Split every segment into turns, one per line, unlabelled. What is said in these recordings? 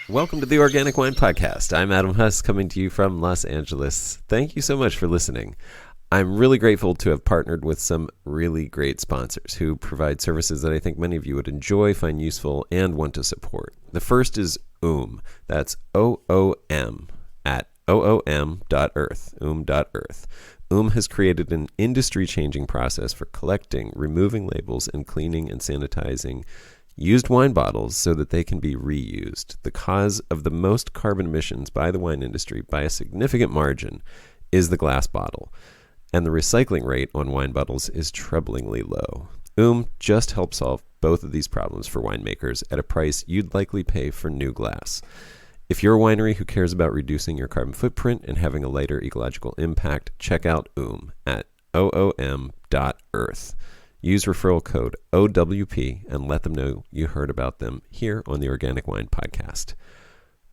Welcome to the Organic Wine Podcast. I'm Adam Huss, coming to you from Los Angeles. Thank you so much for listening. I'm really grateful to have partnered with some really great sponsors who provide services that I think many of you would enjoy, find useful, and want to support. The first is OOM. That's OOM at oom.earth, oom.earth. OOM has created an industry-changing process for collecting, removing labels, and cleaning and sanitizing used wine bottles so that they can be reused. The cause of the most carbon emissions by the wine industry by a significant margin is the glass bottle, and the recycling rate on wine bottles is troublingly low. OOM just helps solve both of these problems for winemakers at a price you'd likely pay for new glass. If you're a winery who cares about reducing your carbon footprint and having a lighter ecological impact, check out OOM at oom.earth. Use referral code OWP and let them know you heard about them here on the Organic Wine Podcast.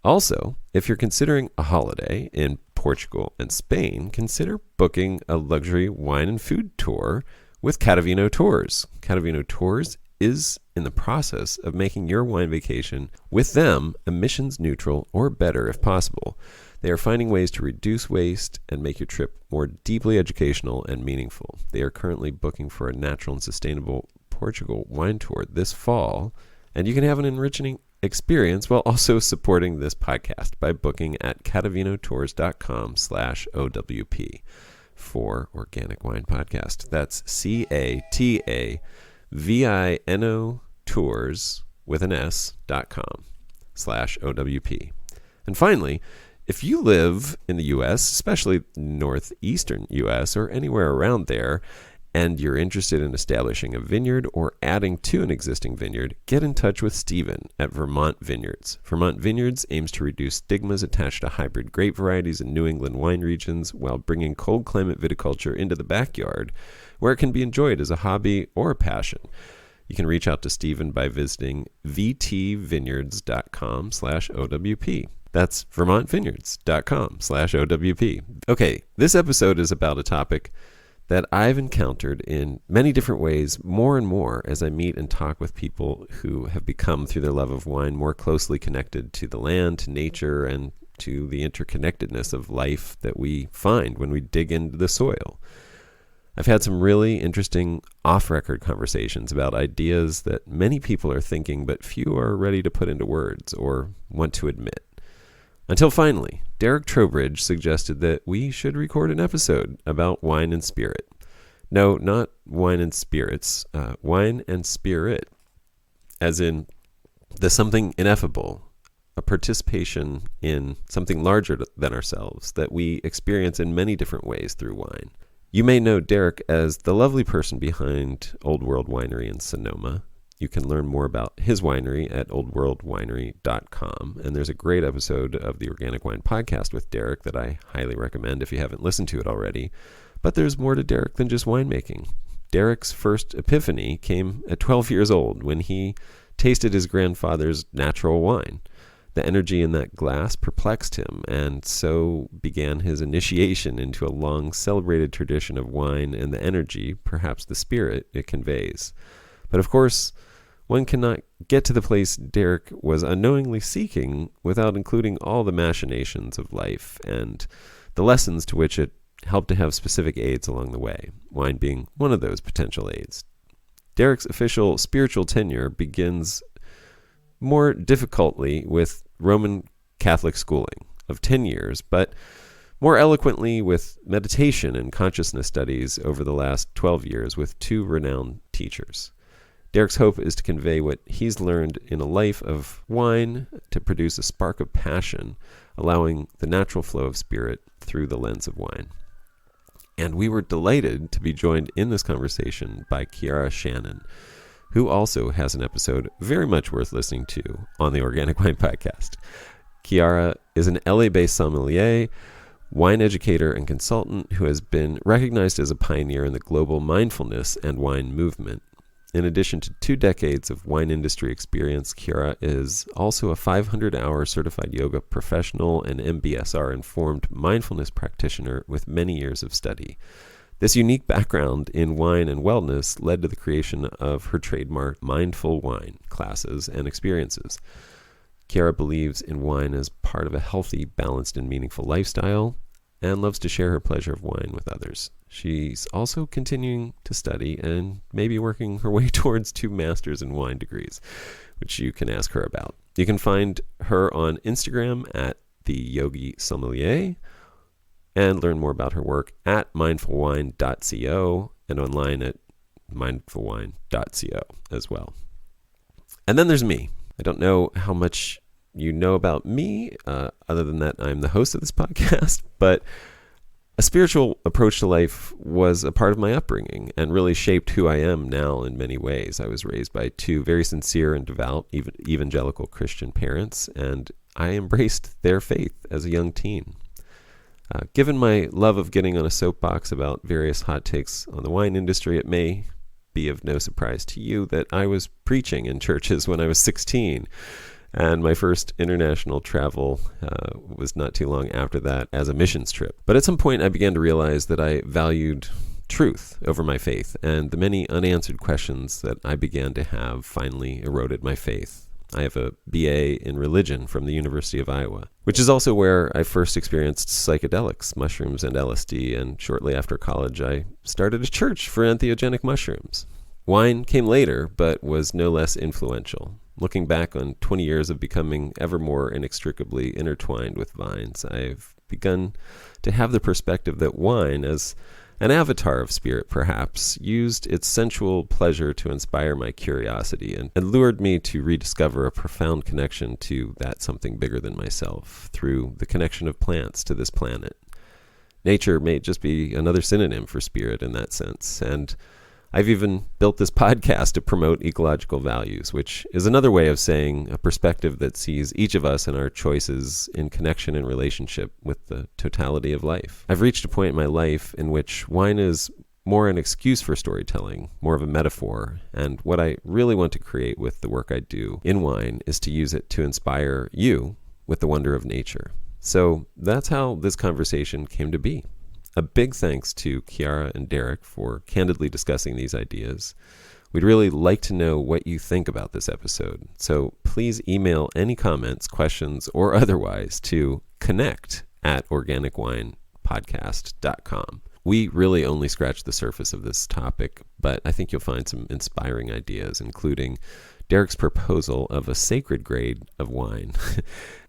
Also, if you're considering a holiday in Portugal and Spain, consider booking a luxury wine and food tour with Catavino Tours. Catavino Tours is in the process of making your wine vacation with them emissions neutral or better if possible. They are finding ways to reduce waste and make your trip more deeply educational and meaningful. They are currently booking for a natural and sustainable Portugal wine tour this fall, and you can have an enriching experience while also supporting this podcast by booking at catavinotours.com/OWP for Organic Wine Podcast. That's CATAVINO tours with an S.com/OWP. And finally, if you live in the U.S., especially northeastern U.S. or anywhere around there, and you're interested in establishing a vineyard or adding to an existing vineyard, get in touch with Stephen at Vermont Vineyards. Vermont Vineyards aims to reduce stigmas attached to hybrid grape varieties in New England wine regions while bringing cold climate viticulture into the backyard, where it can be enjoyed as a hobby or a passion. You can reach out to Stephen by visiting vtvineyards.com/OWP. That's vermontvineyards.com/OWP. Okay, this episode is about a topic that I've encountered in many different ways more and more as I meet and talk with people who have become, through their love of wine, more closely connected to the land, to nature, and to the interconnectedness of life that we find when we dig into the soil. I've had some really interesting off-record conversations about ideas that many people are thinking but few are ready to put into words or want to admit. Until finally, Darek Trowbridge suggested that we should record an episode about wine and spirit. No, not wine and spirits, wine and spirit, as in the something ineffable, a participation in something larger than ourselves that we experience in many different ways through wine. You may know Darek as the lovely person behind Old World Winery in Sonoma. You can learn more about his winery at oldworldwinery.com. And there's a great episode of the Organic Wine Podcast with Darek that I highly recommend if you haven't listened to it already. But there's more to Darek than just winemaking. Darek's first epiphany came at 12 years old when he tasted his grandfather's natural wine. The energy in that glass perplexed him, and so began his initiation into a long celebrated tradition of wine and the energy, perhaps the spirit, it conveys. But of course, one cannot get to the place Darek was unknowingly seeking without including all the machinations of life and the lessons to which it helped to have specific aids along the way, wine being one of those potential aids. Darek's official spiritual tenure begins more difficultly with Roman Catholic schooling of 10 years, but more eloquently with meditation and consciousness studies over the last 12 years with two renowned teachers. Darek's hope is to convey what he's learned in a life of wine to produce a spark of passion, allowing the natural flow of spirit through the lens of wine. And we were delighted to be joined in this conversation by Kiara Shannon, who also has an episode very much worth listening to on the Organic Wine Podcast. Kiara is an LA-based sommelier, wine educator, and consultant who has been recognized as a pioneer in the global mindfulness and wine movement. In addition to 2 decades of wine industry experience, Kiara is also a 500-hour certified yoga professional and MBSR-informed mindfulness practitioner with many years of study. This unique background in wine and wellness led to the creation of her trademark Mindful Wine classes and experiences. Chiara believes in wine as part of a healthy, balanced, and meaningful lifestyle, and loves to share her pleasure of wine with others. She's also continuing to study and maybe working her way towards 2 masters in wine degrees, which you can ask her about. You can find her on Instagram at the Yogi Sommelier and learn more about her work at mindfulwine.co and online at mindfulwine.co as well. And then there's me. I don't know how much you know about me, other than that I'm the host of this podcast, but a spiritual approach to life was a part of my upbringing and really shaped who I am now in many ways. I was raised by 2 very sincere and devout evangelical Christian parents, and I embraced their faith as a young teen. Given my love of getting on a soapbox about various hot takes on the wine industry, it may be of no surprise to you that I was preaching in churches when I was 16. And my first international travel was not too long after that as a missions trip. But at some point, I began to realize that I valued truth over my faith, and the many unanswered questions that I began to have finally eroded my faith. I have a BA in religion from the University of Iowa, which is also where I first experienced psychedelics, mushrooms, and LSD, and shortly after college, I started a church for entheogenic mushrooms. Wine came later, but was no less influential. Looking back on 20 years of becoming ever more inextricably intertwined with vines, I've begun to have the perspective that wine, as an avatar of spirit perhaps, used its sensual pleasure to inspire my curiosity and lured me to rediscover a profound connection to that something bigger than myself through the connection of plants to this planet. Nature may just be another synonym for spirit in that sense, and I've even built this podcast to promote ecological values, which is another way of saying a perspective that sees each of us and our choices in connection and relationship with the totality of life. I've reached a point in my life in which wine is more an excuse for storytelling, more of a metaphor, and what I really want to create with the work I do in wine is to use it to inspire you with the wonder of nature. So that's how this conversation came to be. A big thanks to Chiara and Darek for candidly discussing these ideas. We'd really like to know what you think about this episode. So please email any comments, questions, or otherwise to connect@organicwinepodcast.com. We really only scratched the surface of this topic, but I think you'll find some inspiring ideas, including Derek's proposal of a sacred grade of wine.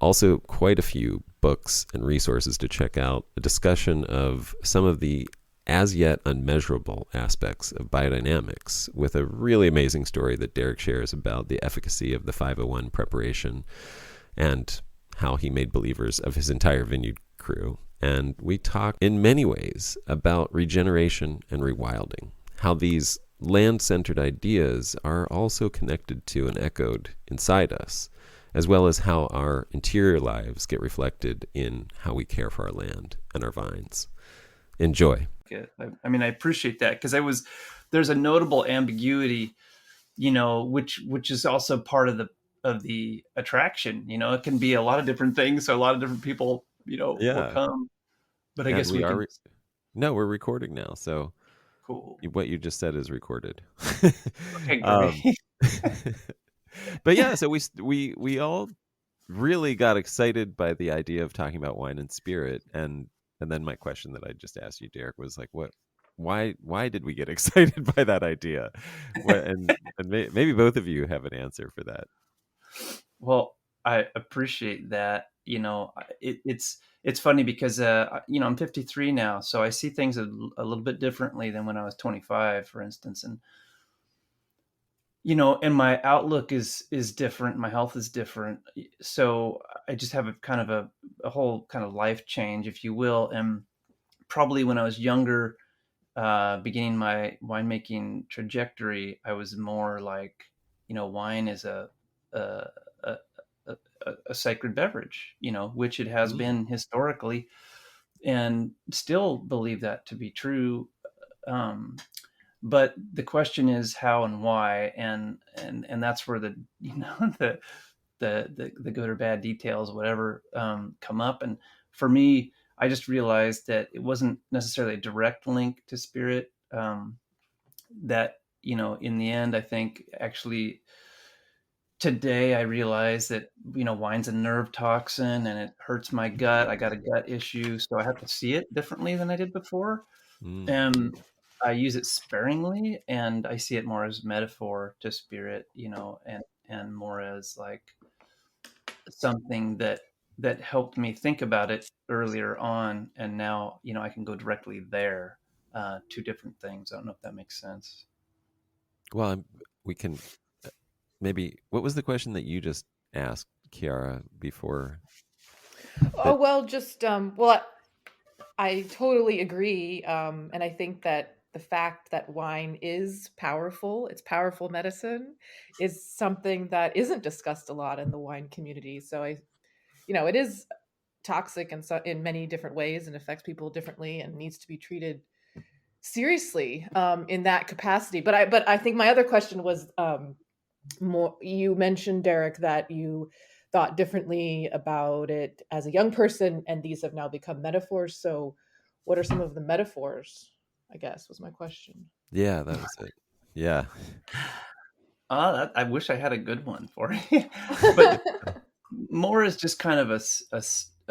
Also, quite a few books and resources to check out, a discussion of some of the as yet unmeasurable aspects of biodynamics, with a really amazing story that Darek shares about the efficacy of the 501 preparation and how he made believers of his entire Vineyard crew. And we talk in many ways about regeneration and rewilding, how these land-centered ideas are also connected to and echoed inside us, as well as how our interior lives get reflected in how we care for our land and our vines. Enjoy.
I mean, I appreciate that because there's a notable ambiguity, which is also part of the attraction. It can be a lot of different things, so a lot of different people, will come. But I guess we can.
No, we're recording now, so.
Cool.
What you just said is recorded.
Okay, great.
But yeah, so we all really got excited by the idea of talking about wine and spirit, and then my question that I just asked you, Darek, was like, why did we get excited by that idea? And maybe both of you have an answer for that.
Well, I appreciate that. It's funny because I'm 53 now, so I see things a little bit differently than when I was 25, for instance, and and my outlook is different. My health is different, so I just have a kind of a whole kind of life change, if you will. And probably when I was younger, beginning my winemaking trajectory, I was more like, wine is a a, a sacred beverage, which it has been historically, and still believe that to be true. But the question is how and why, and that's where the the good or bad details, whatever, come up. And for me, I just realized that it wasn't necessarily a direct link to spirit. That in the end, I think actually today I realize that, wine's a nerve toxin and it hurts my gut. I got a gut issue, so I have to see it differently than I did before.
Mm.
And I use it sparingly, and I see it more as metaphor to spirit, and more as like something that helped me think about it earlier on, and now, I can go directly there, to different things. I don't know if that makes sense.
Well, we can maybe. What was the question that you just asked, Kiara, before?
Oh,
That
well, just, well, I totally agree. And I think that the fact that wine is powerful, it's powerful medicine, is something that isn't discussed a lot in the wine community. So it is toxic in many different ways and affects people differently and needs to be treated seriously in that capacity. But I think my other question was, more, you mentioned, Derek, that you thought differently about it as a young person, and these have now become metaphors. So what are some of the metaphors, I guess, was my question.
yeah, that was it. Yeah.
I wish I had a good one for you, but more is just kind of a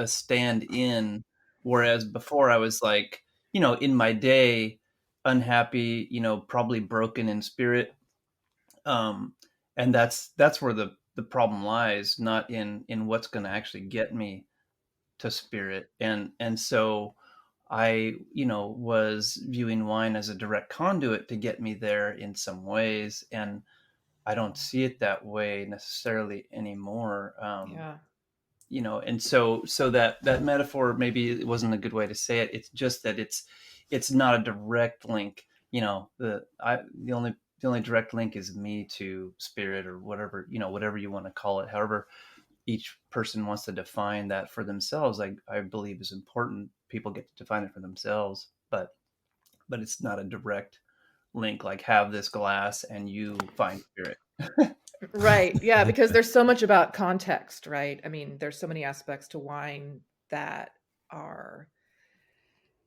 stand in, whereas before I was like, in my day, unhappy, probably broken in spirit. Um, and that's where the problem lies, not in what's going to actually get me to spirit. And so I, was viewing wine as a direct conduit to get me there in some ways, and I don't see it that way necessarily anymore.
Yeah.
And so that metaphor, maybe it wasn't a good way to say it. It's just that it's not a direct link. The only direct link is me to spirit, or whatever you want to call it. However each person wants to define that for themselves, I believe is important. People get to define it for themselves, but it's not a direct link, like have this glass and you find spirit.
Right. Yeah, because there's so much about context, right? I mean, there's so many aspects to wine that are,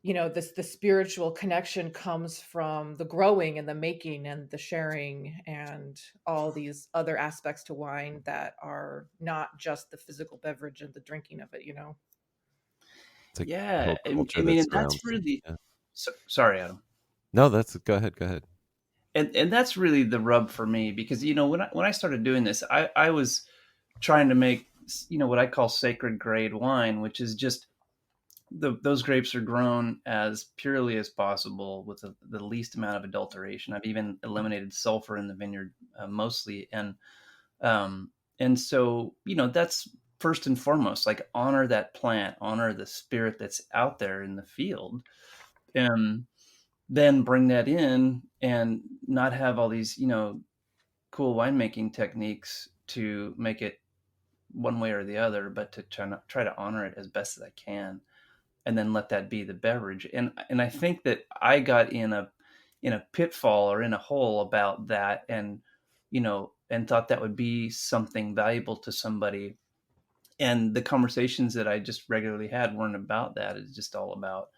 this the spiritual connection comes from the growing and the making and the sharing and all these other aspects to wine that are not just the physical beverage and the drinking of it.
It's like the
Yeah,
whole
I
culture
mean,
that
and that's
surrounds it.
really
Yeah.
sorry, Adam.
No, that's go ahead. Go ahead.
And that's really the rub for me, because when I started doing this, I was trying to make, what I call sacred grade wine, which is just those grapes are grown as purely as possible with the least amount of adulteration. I've even eliminated sulfur in the vineyard, mostly, and so that's first and foremost, like, honor that plant, honor the spirit that's out there in the field, and then bring that in, and not have all these cool winemaking techniques to make it one way or the other, but to try to honor it as best as I can, and then let that be the beverage. And I think that I got in a pitfall, or in a hole about that, and thought that would be something valuable to somebody. And the conversations that I just regularly had weren't about that. It's just all about,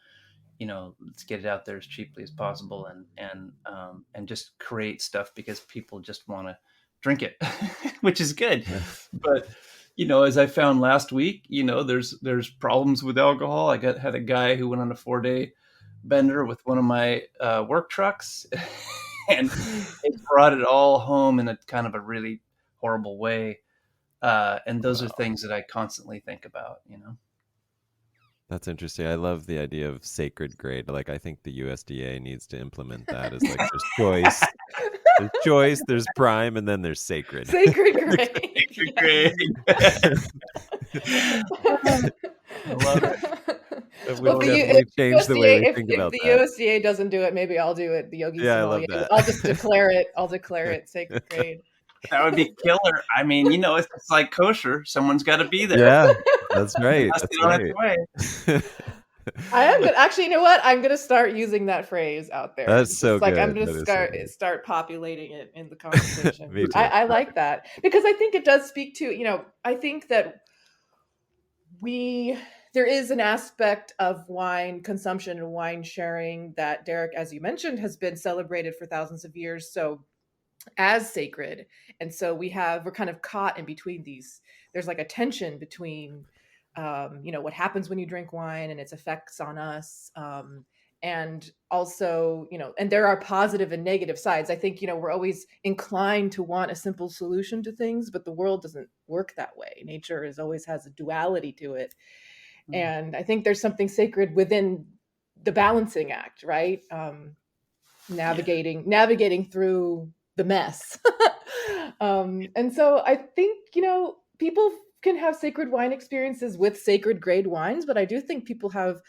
let's get it out there as cheaply as possible, and just create stuff because people just want to drink it, which is good.
Yeah.
But as I found last week, there's problems with alcohol. Had a guy who went on a 4-day bender with one of my work trucks, and it brought it all home in a kind of a really horrible way. And those are
Wow.
things that I constantly think about.
That's interesting. I love the idea of sacred grade. Like, I think the USDA needs to implement that as like there's choice. There's choice, there's prime, and then there's sacred.
Sacred grade.
Great. I love it.
We've
Well,
definitely changed the way we
if
think
if
about
the
that.
USDA doesn't do it, maybe I'll do it. The Yogi
Yeah, I
Sommelier.
love that.
I'll just declare it. I'll declare it sacred grade.
That would be killer. I mean, it's like kosher. Someone's got to be there.
Yeah, that's right.
Has to
That's
be on its
right.
way.
I am good. Actually, you know what? I'm gonna start using that phrase out there.
That's
Just
so
like I'm
good.
gonna
That is so good.
start populating it in the conversation.
Me too.
I like that because I think it does speak to, I think that there is an aspect of wine consumption and wine sharing that, Derek, as you mentioned, has been celebrated for thousands of years. So as sacred. And so we're kind of caught in between these. There's like a tension between what happens when you drink wine and its effects on us, and also, and there are positive and negative sides. I think, we're always inclined to want a simple solution to things, but the world doesn't work that way. Nature always has a duality to it.
Mm.
And I think there's something sacred within the balancing act, right?
Yeah.
Navigating through the mess. And so I think, people can have sacred wine experiences with sacred grade wines, but I do think people have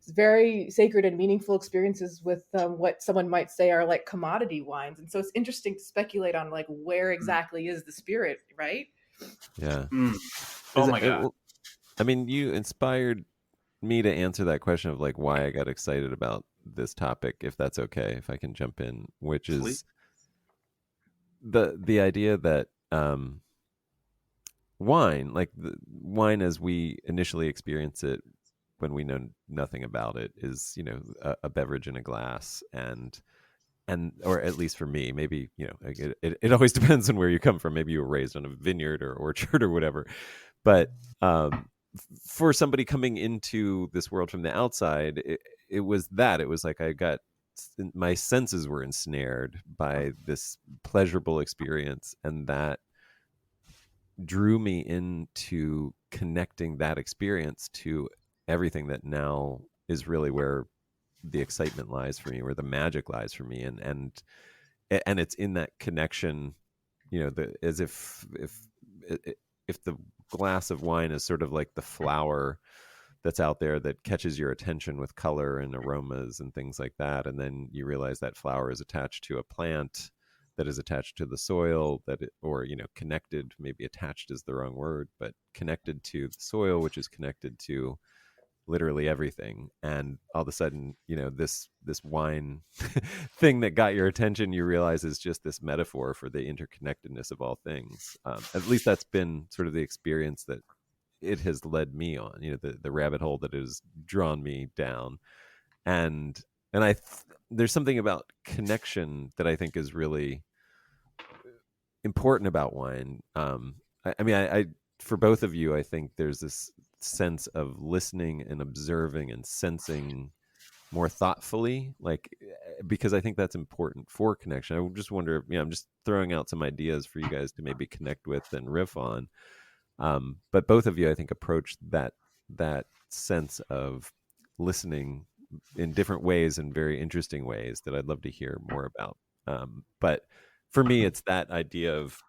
very sacred and meaningful experiences with what someone might say are like commodity wines. And so it's interesting to speculate on like where
Mm.
exactly is the spirit, right?
Yeah.
Mm. Oh my God.
Well, I mean, you inspired me to answer that question of like why I got excited about this topic, if that's okay, if I can jump in, which
Please.
is the idea that wine, like the wine as we initially experience it when we know nothing about it, is a beverage in a glass, and or at least for me, maybe like it always depends on where you come from. Maybe you were raised on a vineyard or orchard or whatever, but for somebody coming into this world from the outside, it was that. It was like my senses were ensnared by this pleasurable experience, and that drew me into connecting that experience to everything that now is really where the excitement lies for me, where the magic lies for me, and it's in that connection, as if the glass of wine is sort of like the flower that's out there that catches your attention with color and aromas and things like that, and then you realize that flower is attached to a plant that is attached to the soil, or connected, maybe attached is the wrong word, but connected to the soil, which is connected to literally everything. And all of a sudden, this wine thing that got your attention, you realize is just this metaphor for the interconnectedness of all things. At least that's been sort of the experience that it has led me on, the rabbit hole that has drawn me down. And there's something about connection that I think is really important about wine. I mean, I for both of you, I think there's this sense of listening and observing and sensing more thoughtfully, like, because I think that's important for connection. I just wonder, I'm just throwing out some ideas for you guys to maybe connect with and riff on. But both of you, I think, approach that sense of listening in different ways, and very interesting ways that I'd love to hear more about. But for me, it's that idea of,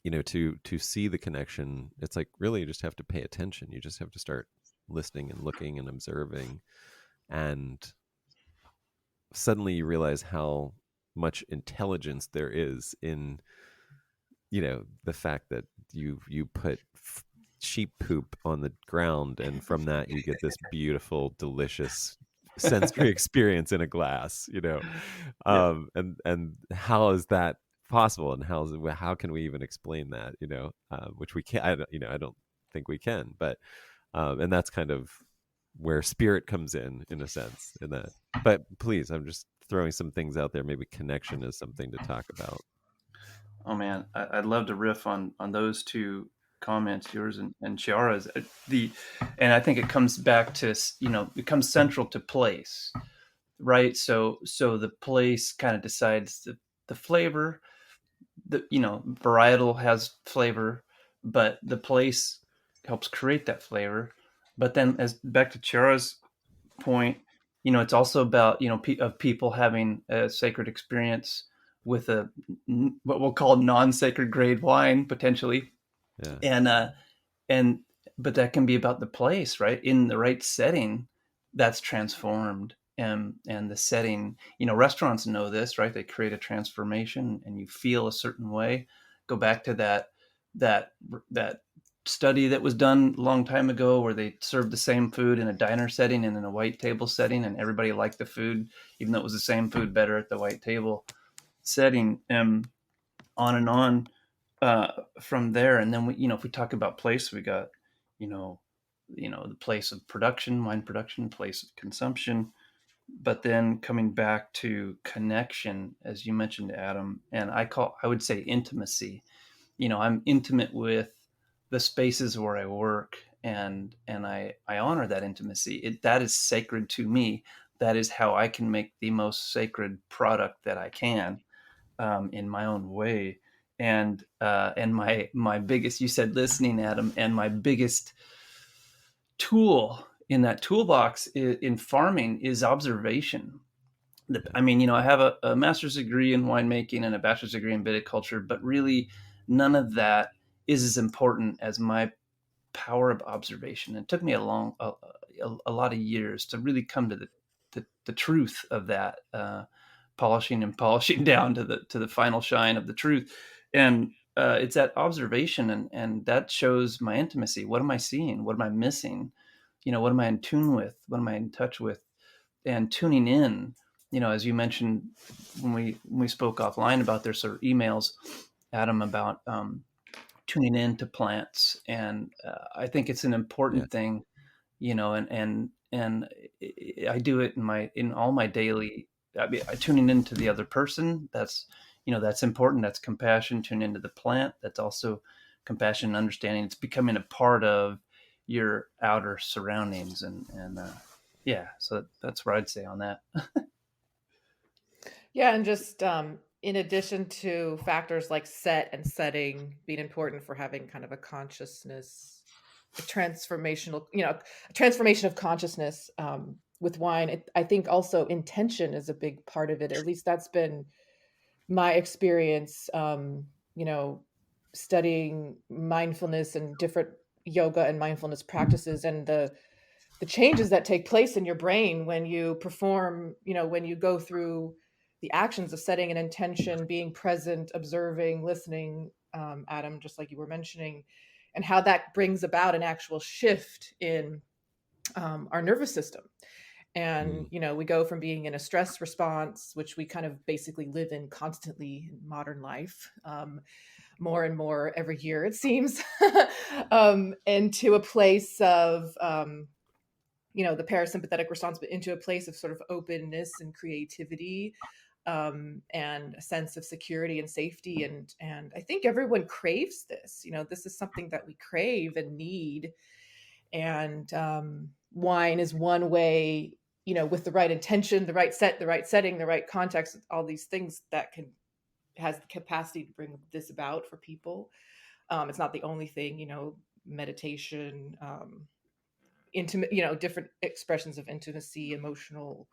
to see the connection. It's like, really, you just have to pay attention. You just have to start listening and looking and observing, and suddenly you realize how much intelligence there is in the fact that you put sheep poop on the ground, and from that you get this beautiful, delicious sensory experience in a glass.
Yeah.
And how is that possible, and how can we even explain that? Which we can't. I don't think we can. But and that's kind of where spirit comes in a sense, in that. But please, I'm just throwing some things out there. Maybe connection is something to talk about.
Oh man, I'd love to riff on those two comments, yours and Chiara's. And I think it comes back to, it comes central to place, right? So the place kind of decides the flavor. Varietal has flavor, but the place helps create that flavor. But then, as back to Chiara's point, it's also about, of people having a sacred experience with what we'll call non-sacred grade wine potentially.
Yeah.
And but that can be about the place, right? In the right setting, that's transformed. And the setting, restaurants know this, right? They create a transformation and you feel a certain way. Go back to that study that was done a long time ago where they served the same food in a diner setting and in a white table setting, and everybody liked the food, even though it was the same food, better at the white table setting. On and on from there. And then if we talk about place, we got, the place of production, wine production, place of consumption, but then coming back to connection, as you mentioned, Adam, and I would say intimacy. I'm intimate with the spaces where I work, and I honor that intimacy. That is sacred to me. That is how I can make the most sacred product that I can, in my own way. And my biggest, you said listening, Adam, and my biggest tool in that toolbox in farming is observation. I mean, I have a master's degree in winemaking and a bachelor's degree in viticulture, but really none of that is as important as my power of observation. It took me a lot of years to really come to the truth of that, polishing and polishing down to the final shine of the truth. And it's that observation, and that shows my intimacy. What am I seeing? What am I missing? What am I in tune with? What am I in touch with? And tuning in, as you mentioned when we spoke offline about their sort of emails, Adam, about tuning in to plants. And I think it's an
Yeah.
important thing, and I do it in all my daily. I mean, tuning into the other person. That's important. That's compassion. Tune into the plant. That's also compassion and understanding. It's becoming a part of your outer surroundings, and yeah. So that's what I'd say on that.
Yeah, and just in addition to factors like set and setting being important for having kind of a consciousness, a transformational, a transformation of consciousness with wine, I think also intention is a big part of it. At least that's been my experience, studying mindfulness and different yoga and mindfulness practices, and the changes that take place in your brain when you perform, when you go through the actions of setting an intention, being present, observing, listening, Adam, just like you were mentioning, and how that brings about an actual shift in our nervous system. And,
Mm.
we go from being in a stress response, which we kind of basically live in constantly in modern life, more and more every year, it seems, into a place of, the parasympathetic response, but into a place of sort of openness and creativity, and a sense of security and safety. And I think everyone craves this. This is something that we crave and need. And wine is one way, with the right intention, the right setting, the right context, all these things that has the capacity to bring this about for people. It's not the only thing, meditation, intimate, different expressions of intimacy, emotionally,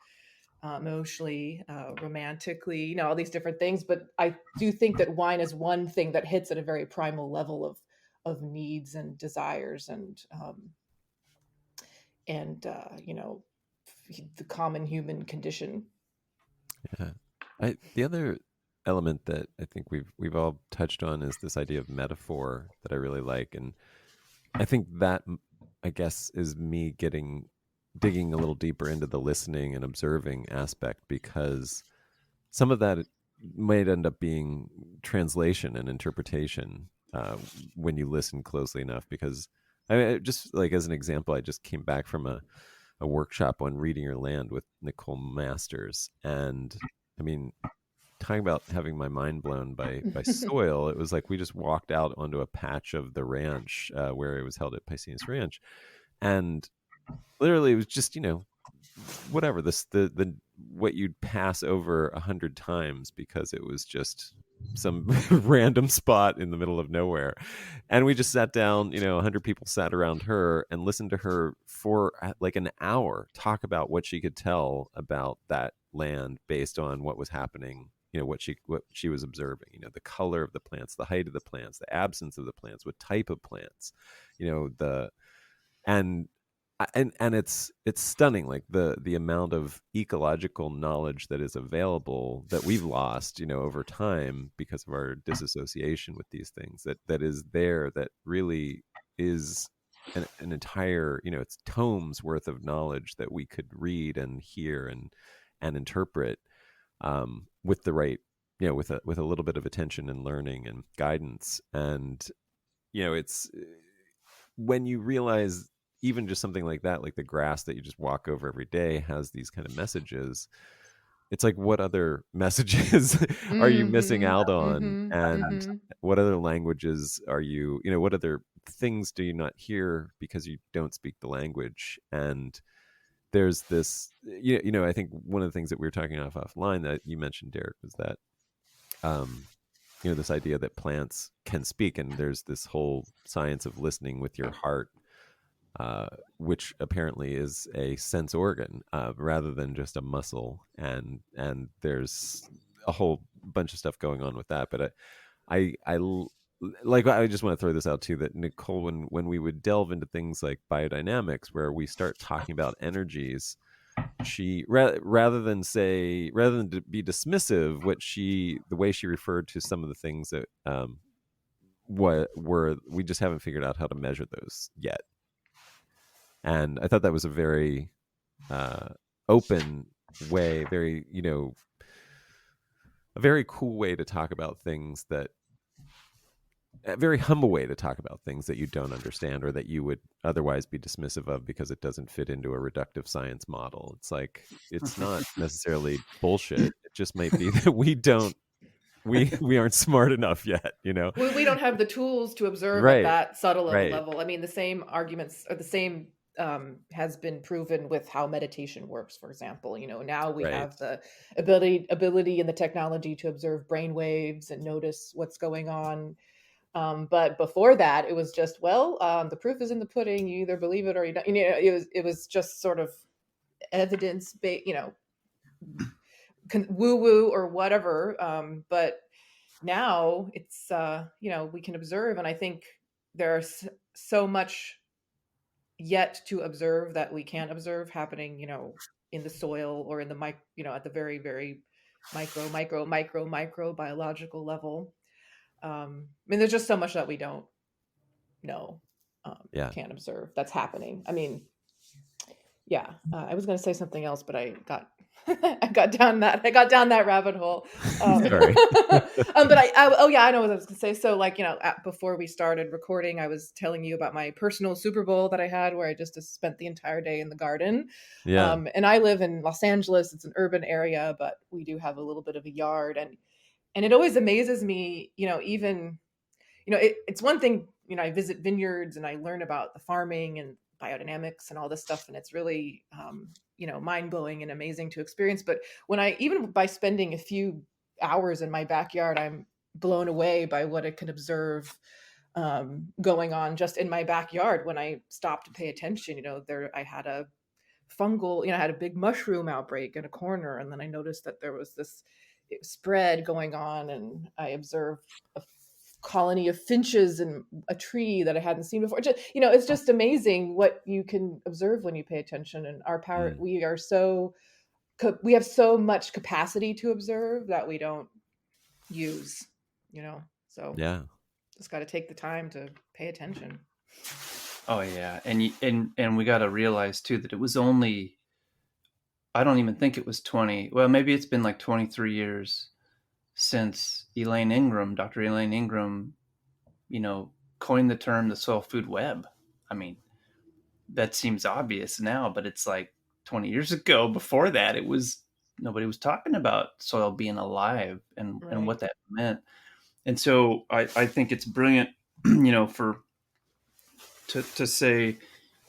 romantically, all these different things. But I do think that wine is one thing that hits at a very primal level of needs and desires, and the common human condition.
Yeah. The other element that I think we've all touched on is this idea of metaphor that I really like, and I think that, I guess, is me digging a little deeper into the listening and observing aspect, because some of that might end up being translation and interpretation when you listen closely enough. Because just like as an example, I just came back from a workshop on reading your land with Nicole Masters, and I mean, talking about having my mind blown by soil. It was like we just walked out onto a patch of the ranch where it was held at Piscinus Ranch, and literally it was just whatever the what you'd pass over 100 times, because it was just some random spot in the middle of nowhere. And we just sat down, 100 people sat around her and listened to her for like an hour talk about what she could tell about that land based on what was happening, what she was observing, the color of the plants, the height of the plants, the absence of the plants, what type of plants, the and and it's stunning, like the amount of ecological knowledge that is available that we've lost over time because of our disassociation with these things, that is there, that really is an entire, it's tomes worth of knowledge that we could read and hear and interpret, with the right, with a little bit of attention and learning and guidance. And it's when you realize even just something like that, like the grass that you just walk over every day has these kind of messages. It's like, what other messages are you missing
Mhm.
out on?
Mhm.
And
Mhm.
what other languages are you, what other things do you not hear because you don't speak the language? And there's this, I think one of the things that we were talking offline that you mentioned, Derek, was that, this idea that plants can speak, and there's this whole science of listening with your heart, uh, which apparently is a sense organ rather than just a muscle, and there's a whole bunch of stuff going on with that. But I just want to throw this out too, that Nicole, when we would delve into things like biodynamics, where we start talking about energies, she rather than to be dismissive, the way she referred to some of the things that what were we just haven't figured out how to measure those yet. And I thought that was a very open way, a very cool way to talk about things, that a very humble way to talk about things that you don't understand, or that you would otherwise be dismissive of because it doesn't fit into a reductive science model. It's like, it's not necessarily bullshit. It just might be that we aren't smart enough yet,
We don't have the tools to observe at
Right,
that subtle of a
right,
level. I mean, the same arguments, or the same has been proven with how meditation works. For example, now we
right.
have the ability and the technology to observe brain waves and notice what's going on. But before that, it was just, well, the proof is in the pudding. You either believe it or you don't. It was just sort of evidence based, woo woo or whatever. But now it's we can observe, and I think there's so much yet to observe that we can't observe happening, in the soil or in the at the very, very micro biological level. I mean, there's just so much that we don't know,
Yeah.
can't observe, that's happening. I mean, yeah, I was going to say something else, but I got I got down that rabbit hole.
Sorry.
But oh yeah, I know what I was going to say. So, like, before we started recording, I was telling you about my personal Super Bowl that I had, where I just spent the entire day in the garden.
Yeah.
And I live in Los Angeles. It's an urban area, but we do have a little bit of a yard, and it always amazes me, even, it's one thing, I visit vineyards and I learn about the farming and biodynamics and all this stuff, and it's really, mind blowing and amazing to experience. But even by spending a few hours in my backyard, I'm blown away by what I can observe going on just in my backyard. When I stopped to pay attention, I had a fungal, I had a big mushroom outbreak in a corner, and then I noticed that there was this spread going on, and I observed a colony of finches in a tree that I hadn't seen before. It's just amazing what you can observe when you pay attention. And our power,
Mm.
we have so much capacity to observe that we don't use, so
Yeah.
just got to take the time to pay attention.
Oh yeah, and we got to realize too that it was only, I don't even think it was 20. Well, maybe it's been like 23 years since Dr. Elaine Ingram, coined the term the soil food web. I mean, that seems obvious now, but it's like 20 years ago. Before that, nobody was talking about soil being alive and
Right.
what that meant. And so I think it's brilliant, to say,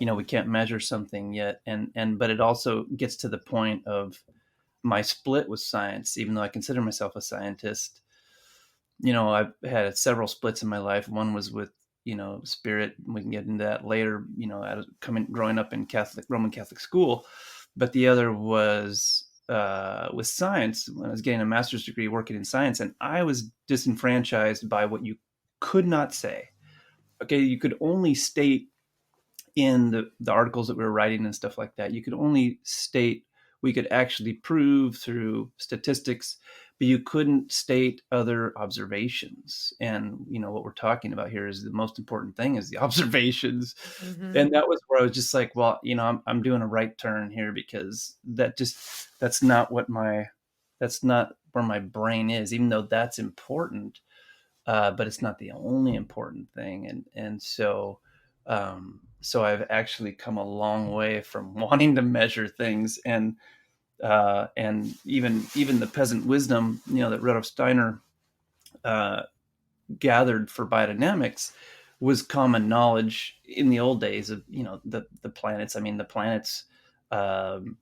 we can't measure something yet. But it also gets to the point of my split with science, even though I consider myself a scientist. I've had several splits in my life. One was with, spirit. We can get into that later, growing up in Roman Catholic school. But the other was with science, when I was getting a master's degree working in science, and I was disenfranchised by what you could not say. Okay, you could only state in the articles that we were writing and stuff like that, you could only state, we could actually prove through statistics, but you couldn't state other observations. And what we're talking about here is the most important thing is the observations.
Mm-hmm.
And that was where I was just like, well, I'm doing a right turn here, because that's not where my brain is, even though that's important. But it's not the only important thing. And so So I've actually come a long way from wanting to measure things, and even the peasant wisdom, that Rudolf Steiner gathered for biodynamics was common knowledge in the old days of the planets. I mean, the planets um,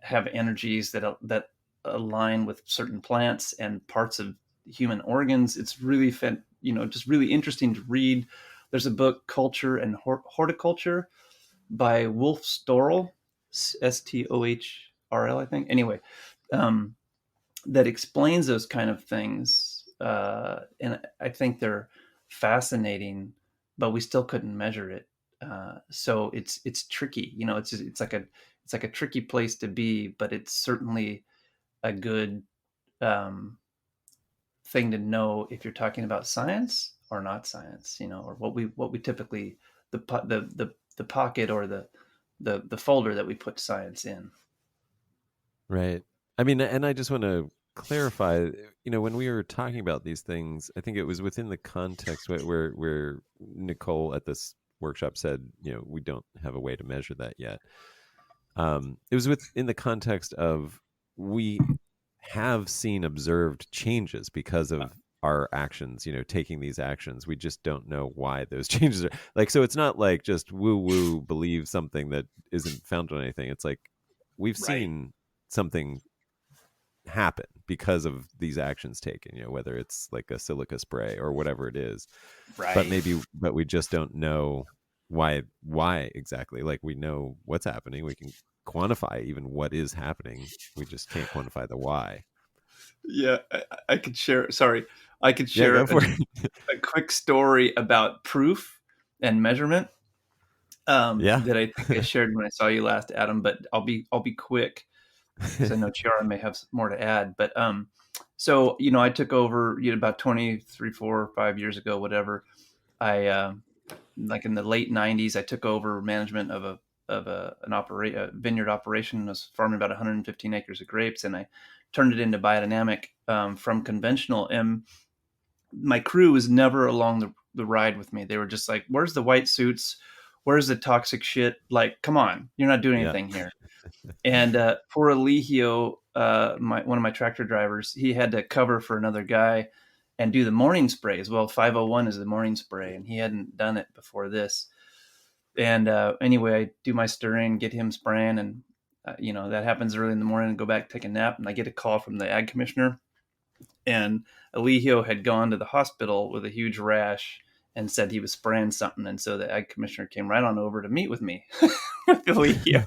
have energies that align with certain plants and parts of human organs. It's really just really interesting to read. There's a book, Culture and Horticulture, by Wolf Storrell, Stohrl, I think. Anyway, um, that explains those kind of things, and I think they're fascinating, but we still couldn't measure it. So it's tricky. It's like a tricky place to be, but it's certainly a good um, thing to know if you're talking about science or not science. Or what we typically the pocket or the folder that we put science in.
Right. I mean, and I just want to clarify, when we were talking about these things, I think it was within the context where Nicole at this workshop said, we don't have a way to measure that yet. It was within the context of we have seen observed changes because of our actions, taking these actions. We just don't know why those changes are like, so it's not like just woo woo believe something that isn't founded on anything. It's like we've
Right.
seen something happen because of these actions taken, whether it's like a silica spray or whatever it is.
Right.
But we just don't know why exactly. Like, we know what's happening, we can quantify even what is happening, we just can't quantify the why.
Yeah, I could share. Sorry, I could
Yeah,
share
go for it.
a quick story about proof and measurement
Yeah.
that I think I shared when I saw you last, Adam. But I'll be quick because I know Chiara may have more to add. But so I took over about 23, 4, 5 years ago, whatever. I like in the late '90s, I took over management of a vineyard operation. I was farming about 115 acres of grapes, and I turned it into biodynamic from conventional. And my crew was never along the ride with me. They were just like, "Where's the white suits? Where's the toxic shit? Like, come on, you're not doing
Yeah.
anything here." And poor Eligio, one of my tractor drivers, he had to cover for another guy and do the morning spray as well. 501 is the morning spray, and he hadn't done it before this. And anyway, I do my stirring, get him spraying, and that happens early in the morning. And go back, take a nap, and I get a call from the ag commissioner. And Eligio had gone to the hospital with a huge rash and said he was spraying something. And so the ag commissioner came right on over to meet with me with Eligio.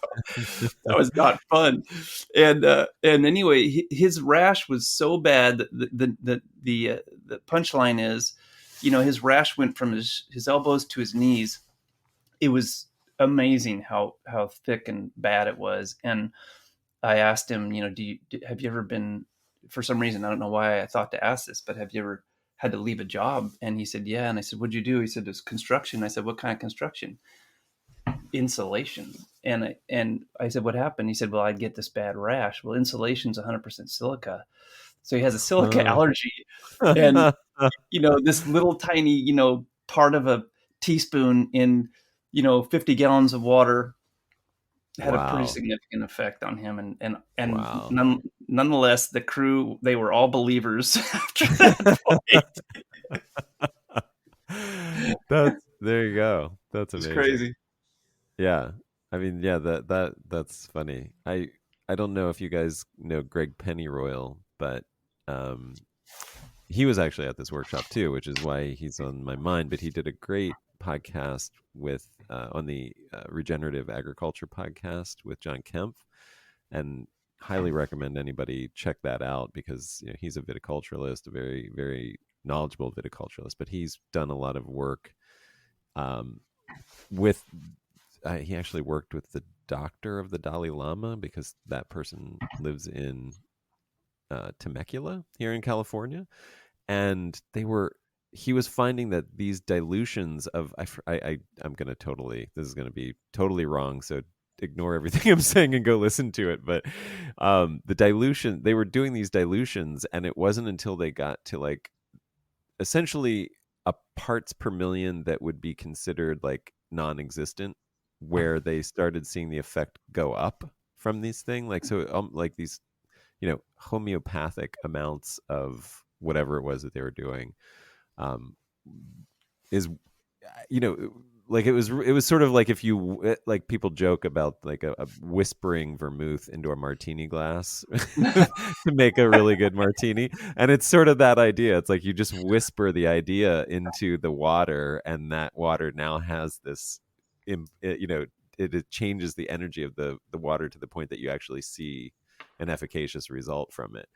That was not fun. And anyway, his rash was so bad that the punchline is, his rash went from his elbows to his knees. It was amazing how thick and bad it was. And I asked him, have you ever been, for some reason, I don't know why I thought to ask this, but have you ever had to leave a job? And he said, yeah. And I said, what'd you do? He said, it's construction. I said, what kind of construction? Insulation. And I said, what happened? He said, well, I'd get this bad rash. Well, insulation's 100% silica. So he has a silica allergy. And, this little tiny, part of a teaspoon in, 50 gallons of water had a pretty significant effect on him. And
Wow.
Nonetheless, the crew, they were all believers after that point.
There you go. That's
It's
amazing.
crazy.
Yeah. I mean, yeah, that's funny. I don't know if you guys know Greg Pennyroyal, but he was actually at this workshop too, which is why he's on my mind. But he did a great podcast with on the Regenerative Agriculture podcast with John Kempf, and highly recommend anybody check that out, because he's a viticulturalist, a very, very knowledgeable viticulturalist. But he's done a lot of work with. He actually worked with the doctor of the Dalai Lama, because that person lives in Temecula here in California, and he was finding that these dilutions of I'm gonna this is gonna be totally wrong, so ignore everything I'm saying and go listen to it. But the dilution, they were doing these dilutions, and it wasn't until they got to like essentially a parts per million that would be considered like non-existent, where they started seeing the effect go up from these things. Like, so like these, homeopathic amounts of whatever it was that they were doing, um, is, you know, like it was sort of like if you, like, people joke about like a whispering vermouth into a martini glass to make a really good martini, and it's sort of that idea. It's like you just whisper the idea into the water, and that water now has this, it changes the energy of the water to the point that you actually see an efficacious result from it.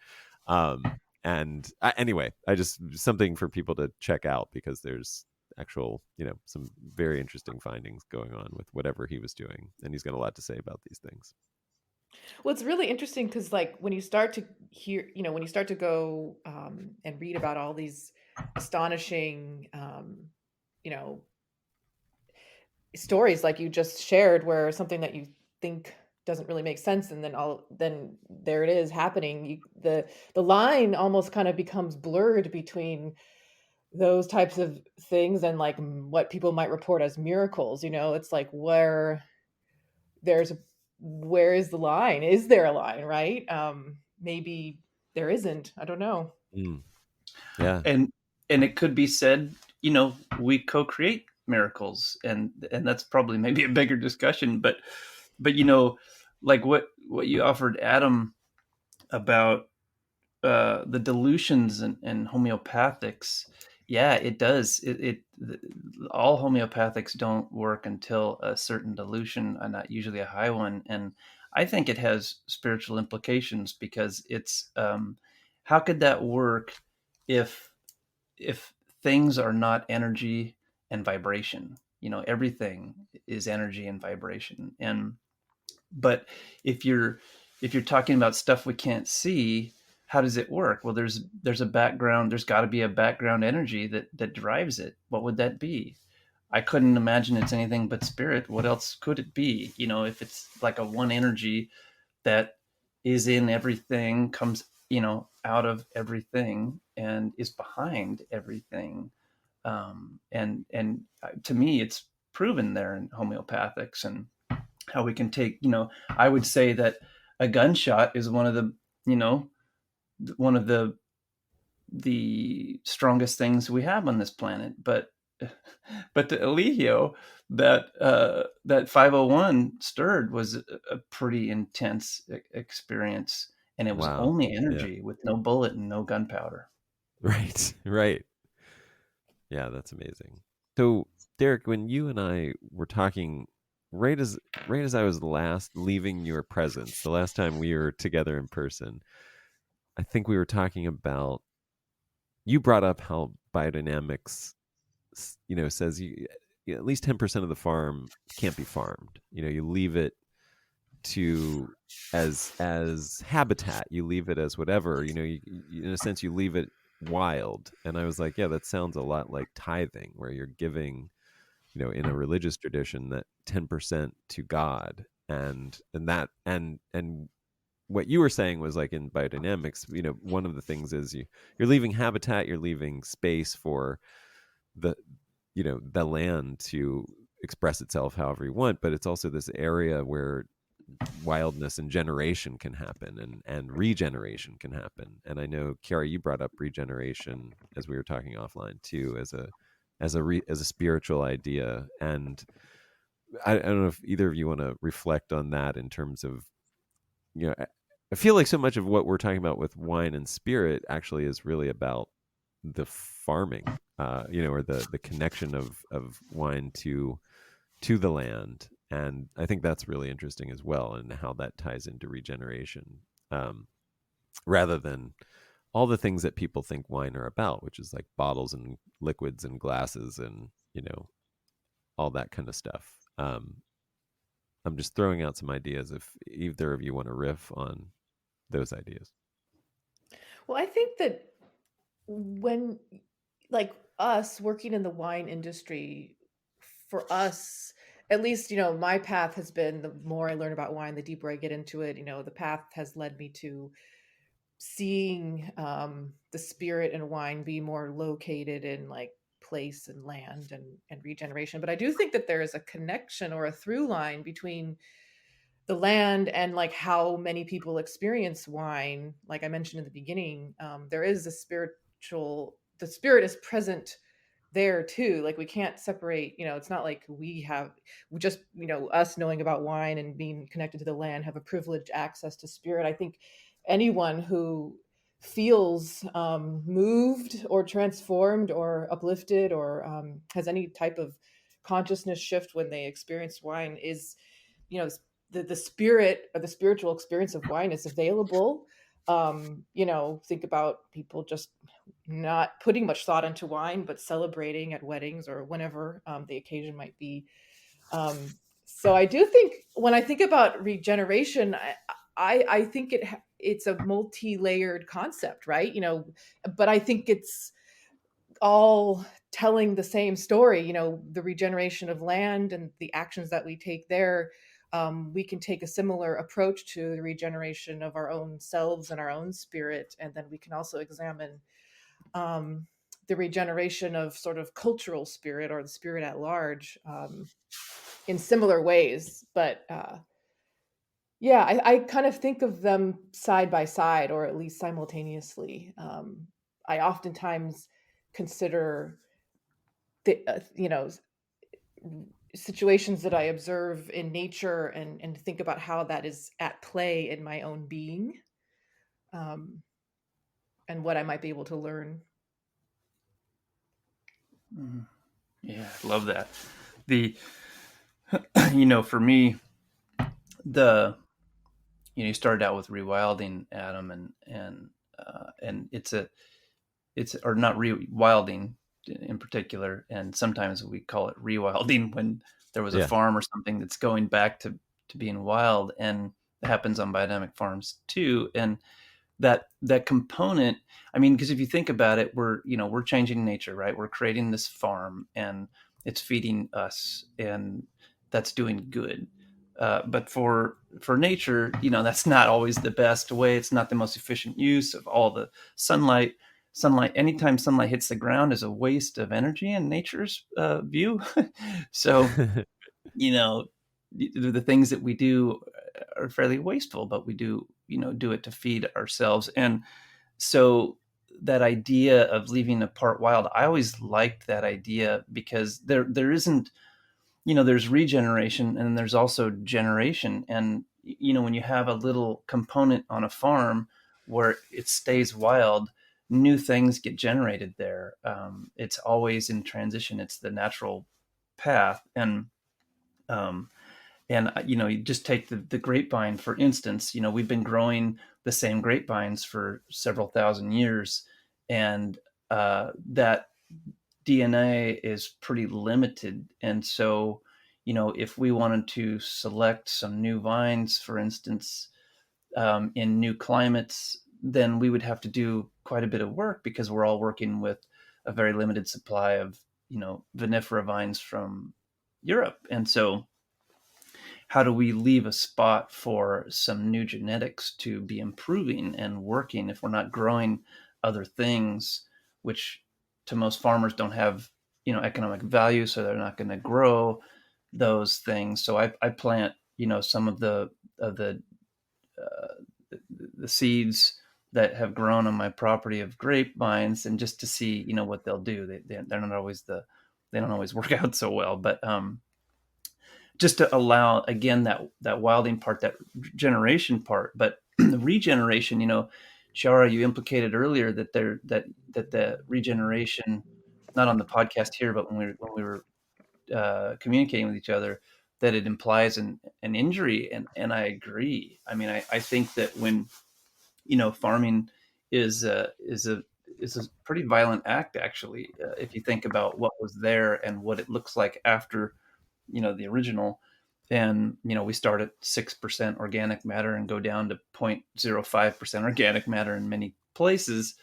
Anyway, I just, something for people to check out, because there's actual, some very interesting findings going on with whatever he was doing, and he's got a lot to say about these things.
Well, it's really interesting because, like, when you start to hear, when you start to go and read about all these astonishing, you know, stories like you just shared, where something that you think doesn't really make sense, and then there it is happening. The line almost kind of becomes blurred between those types of things and like what people might report as miracles. It's like there's where is the line? Is there a line, right? Maybe there isn't. I don't know.
Mm, yeah.
And it could be said, we co-create miracles, and that's probably maybe a bigger discussion, but like what you offered Adam about the dilutions and homeopathics. Yeah, it does. All homeopathics don't work until a certain dilution, and not usually a high one. And I think it has spiritual implications, because it's, how could that work if things are not energy and vibration? Everything is energy and vibration. But if you're talking about stuff we can't see, how does it work? Well, there's a background. There's got to be a background energy that drives it. What would that be? I couldn't imagine it's anything but spirit. What else could it be? If it's like a one energy that is in everything, comes out of everything, and is behind everything. And to me, it's proven there in homeopathics, and how we can take, I would say that a gunshot is one of the, one of the strongest things we have on this planet. But the Eligio that 501 stirred was a pretty intense experience, and it was
Wow.
only
Yeah.
energy with no bullet and no gunpowder.
Right. Right. Yeah, that's amazing. So, Derek, when you and I were talking, right as I was last leaving your presence, the last time we were together in person, I think we were talking about, you brought up how biodynamics, says at least 10% of the farm can't be farmed. You leave it to as habitat. You leave it as whatever. In a sense, you leave it wild. And I was like, yeah, that sounds a lot like tithing, where you're giving, in a religious tradition, that 10% to God. And what you were saying was, like, in biodynamics, one of the things is you're leaving habitat, you're leaving space for the the land to express itself however you want, but it's also this area where wildness and generation can happen, and regeneration can happen. And I know, Kiara, you brought up regeneration as we were talking offline too, as a spiritual idea. And I don't know if either of you want to reflect on that, in terms of, I feel like so much of what we're talking about with wine and spirit actually is really about the farming, or the connection of wine to the land. And I think that's really interesting as well, and how that ties into regeneration, rather than all the things that people think wine are about, which is like bottles and liquids and glasses and, all that kind of stuff. I'm just throwing out some ideas, if either of you want to riff on those ideas.
Well, I think that when, like, us working in the wine industry, for us, at least, my path has been, the more I learn about wine, the deeper I get into it, the path has led me to seeing the spirit in wine be more located in, like, place and land and regeneration. But I do think that there is a connection or a through line between the land and like how many people experience wine. Like I mentioned in the beginning, there is a spiritual, the spirit is present there too. Like we can't separate, it's not like we just, us knowing about wine and being connected to the land have a privileged access to spirit. I think anyone who feels moved or transformed or uplifted or has any type of consciousness shift when they experience wine is, the spirit or the spiritual experience of wine is available. Think about people just not putting much thought into wine, but celebrating at weddings or whenever the occasion might be. So I do think when I think about regeneration, I think it's a multi-layered concept, right? But I think it's all telling the same story. The regeneration of land and the actions that we take there. We can take a similar approach to the regeneration of our own selves and our own spirit, and then we can also examine the regeneration of sort of cultural spirit or the spirit at large in similar ways. But yeah, I kind of think of them side by side, or at least simultaneously. I oftentimes consider the situations that I observe in nature and think about how that is at play in my own being, and what I might be able to learn.
Yeah, I love that. For me, you started out with rewilding, Adam, and it's or not rewilding in particular, and sometimes we call it rewilding when there was a farm or something that's going back to being wild, and it happens on biodynamic farms too. And that component, because if you think about it, we're changing nature, right? We're creating this farm and it's feeding us, and that's doing good. But for nature, that's not always the best way. It's not the most efficient use of all the sunlight. Anytime sunlight hits the ground is a waste of energy in nature's view. So, the things that we do are fairly wasteful, but we do it to feed ourselves. And so that idea of leaving a part wild, I always liked that idea, because there isn't, there's regeneration and there's also generation. And, when you have a little component on a farm where it stays wild, new things get generated there. It's always in transition. It's the natural path. And you just take the grapevine, for instance. We've been growing the same grapevines for several thousand years, and that DNA is pretty limited. And so, if we wanted to select some new vines, for instance, in new climates, then we would have to do quite a bit of work, because we're all working with a very limited supply of, vinifera vines from Europe. And so how do we leave a spot for some new genetics to be improving and working if we're not growing other things, which to most farmers don't have, economic value, so they're not going to grow those things. So I plant, some of the seeds that have grown on my property of grapevines, and just to see, what they'll do. They're not always they don't always work out so well, but just to allow, again, that wilding part, that generation part. But the regeneration, Shara, you implicated earlier that the regeneration, not on the podcast here, but when we were communicating with each other, that it implies an injury, and I agree. I think that when farming is a pretty violent act, actually, if you think about what was there and what it looks like after the original. And we start at 6% organic matter and go down to 0.05% organic matter in many places,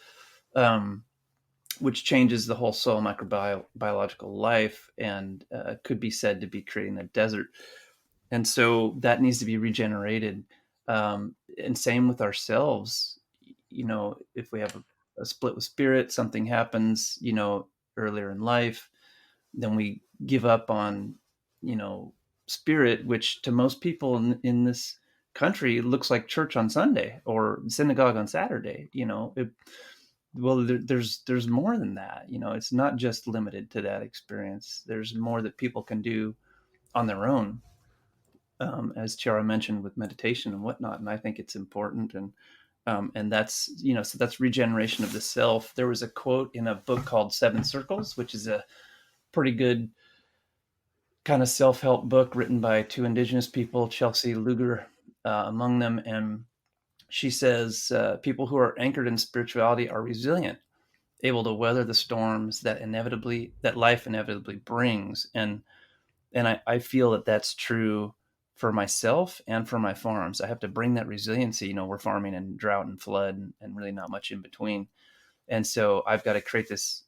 which changes the whole soil microbiological life, and could be said to be creating a desert. And so that needs to be regenerated. And same with ourselves. If we have a split with spirit, something happens, earlier in life. Then we give up on, spirit, which to most people in this country looks like church on Sunday or synagogue on Saturday. There's more than that. It's not just limited to that experience. There's more that people can do on their own, as Chiara mentioned, with meditation and whatnot. And I think it's important. And that's, so that's regeneration of the self. There was a quote in a book called Seven Circles, which is a pretty good kind of self-help book written by two indigenous people, Chelsea Luger among them. And she says, people who are anchored in spirituality are resilient, able to weather the storms that life inevitably brings. And I feel that that's true for myself and for my farms. I have to bring that resiliency. We're farming in drought and flood and really not much in between. And so I've got to create this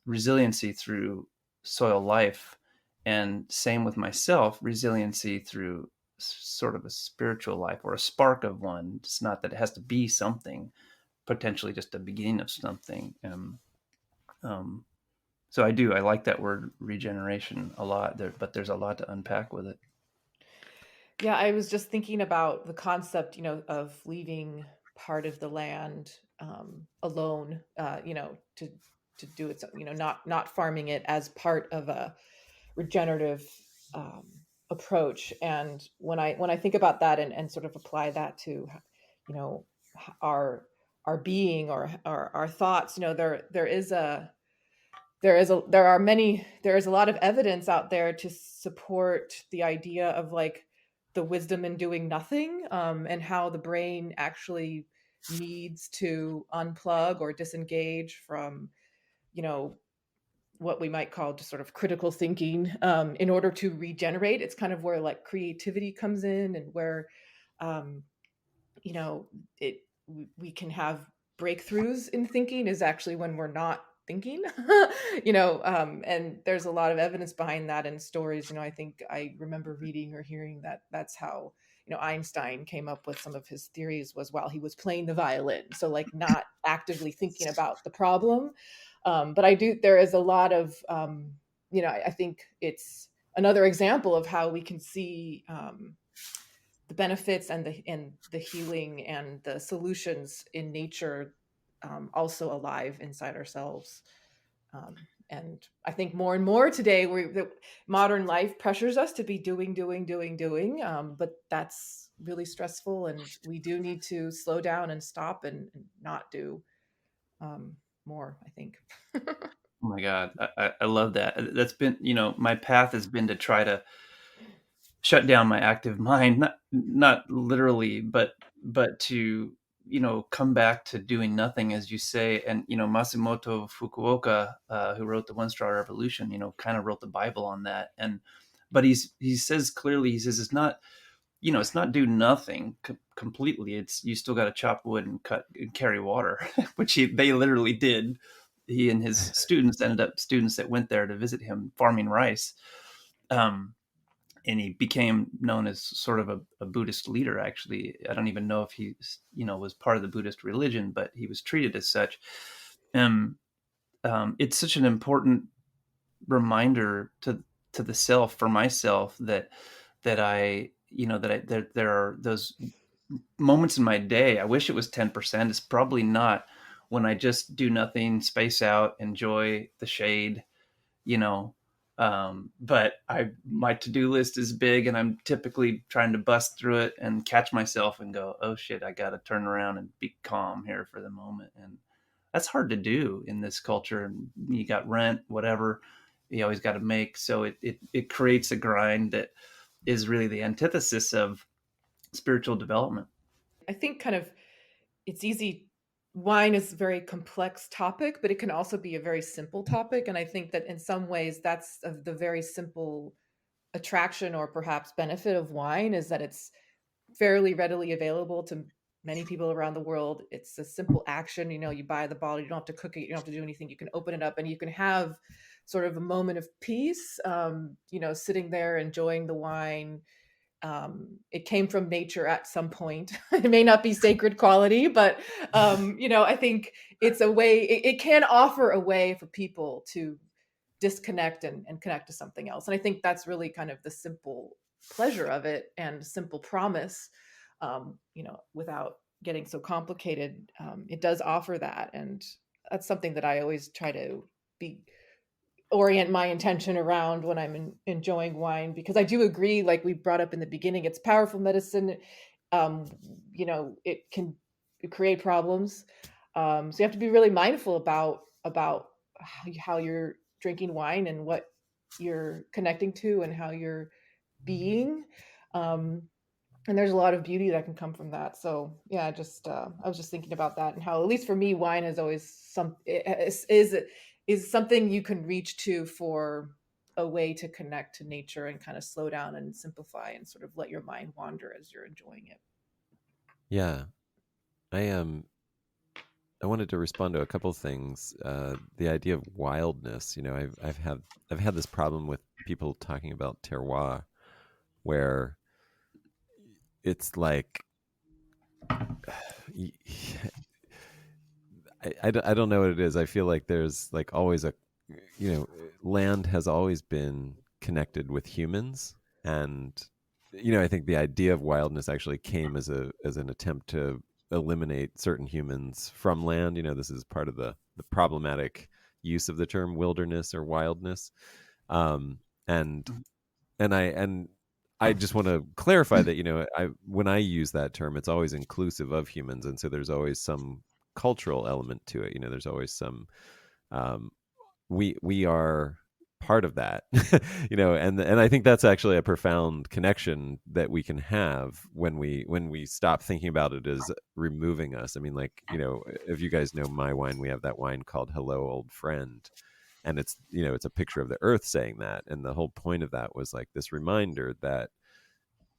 resiliency through soil life, and same with myself, resiliency through sort of a spiritual life or a spark of one. It's not that it has to be something, potentially just a beginning of something. So I like that word regeneration a lot there, but there's a lot to unpack with it.
Yeah, I was just thinking about the concept, of leaving part of the land alone, to do it, not farming it as part of a regenerative approach. And when I think about that and sort of apply that to, our being or our thoughts, there is a lot of evidence out there to support the idea of like the wisdom in doing nothing, and how the brain actually needs to unplug or disengage from, what we might call just sort of critical thinking, in order to regenerate. It's kind of where like creativity comes in, and where, it we can have breakthroughs in thinking is actually when we're not thinking. And there's a lot of evidence behind that in stories. I think I remember reading or hearing that that's how, Einstein came up with some of his theories, was while he was playing the violin. So like not actively thinking about the problem. But there is a lot of, I think it's another example of how we can see the benefits and the healing and the solutions in nature, also alive inside ourselves. And I think more and more today, the modern life pressures us to be doing. But that's really stressful, and we do need to slow down and stop and not do more, I think.
Oh my God. I love that. That's been, my path has been to try to shut down my active mind, not literally, but to, come back to doing nothing, as you say. And, Matsumoto Fukuoka, who wrote The One Straw Revolution, kind of wrote the Bible on that. But he says clearly, it's not, it's not do nothing completely. It's, you still got to chop wood and carry water, which they literally did. He and his students ended up students that went there to visit him farming rice. And he became known as sort of a Buddhist leader. Actually, I don't even know if he, was part of the Buddhist religion, but he was treated as such. It's such an important reminder to the self, for myself, that I, that there are those moments in my day. I wish it was 10%. It's probably not, when I just do nothing, space out, enjoy the shade, but my to-do list is big, and I'm typically trying to bust through it and catch myself and go, oh shit, I got to turn around and be calm here for the moment. And that's hard to do in this culture. And you got rent, whatever, you always got to make. So it creates a grind that is really the antithesis of spiritual development.
I think kind of it's easy. Wine is a very complex topic, but it can also be a very simple topic. And I think that in some ways that's the very simple attraction or perhaps benefit of wine, is that it's fairly readily available to many people around the world. It's a simple action. You buy the bottle, you don't have to cook it, you don't have to do anything. You can open it up and you can have sort of a moment of peace, sitting there enjoying the wine. It came from nature at some point. It may not be sacred quality, but I think it's a way. It can offer a way for people to disconnect and connect to something else. And I think that's really kind of the simple pleasure of it and simple promise, without getting so complicated. It does offer that. And that's something that I always try to orient my intention around when I'm enjoying wine, because I do agree, like we brought up in the beginning, it's powerful medicine. Um, it can create problems. So you have to be really mindful about how you're drinking wine and what you're connecting to and how you're being. Um, and there's a lot of beauty that can come from that. So yeah, just I was just thinking about that, and how, at least for me, wine is always is something you can reach to for a way to connect to nature and kind of slow down and simplify and sort of let your mind wander as you're enjoying it.
Yeah, I wanted to respond to a couple of things. The idea of wildness. I've had this problem with people talking about terroir, where it's like I don't know what it is. I feel like there's like always land has always been connected with humans, and I think the idea of wildness actually came as an attempt to eliminate certain humans from land. This is part of the problematic use of the term wilderness or wildness. Um, and I just want to clarify that when I use that term, it's always inclusive of humans, and so there's always some cultural element to it. There's always some um, we are part of that. And I think that's actually a profound connection that we can have when we stop thinking about it as removing us. I mean, like, if you guys know my wine, we have that wine called Hello Old Friend, and it's a picture of the earth saying that, and the whole point of that was like this reminder that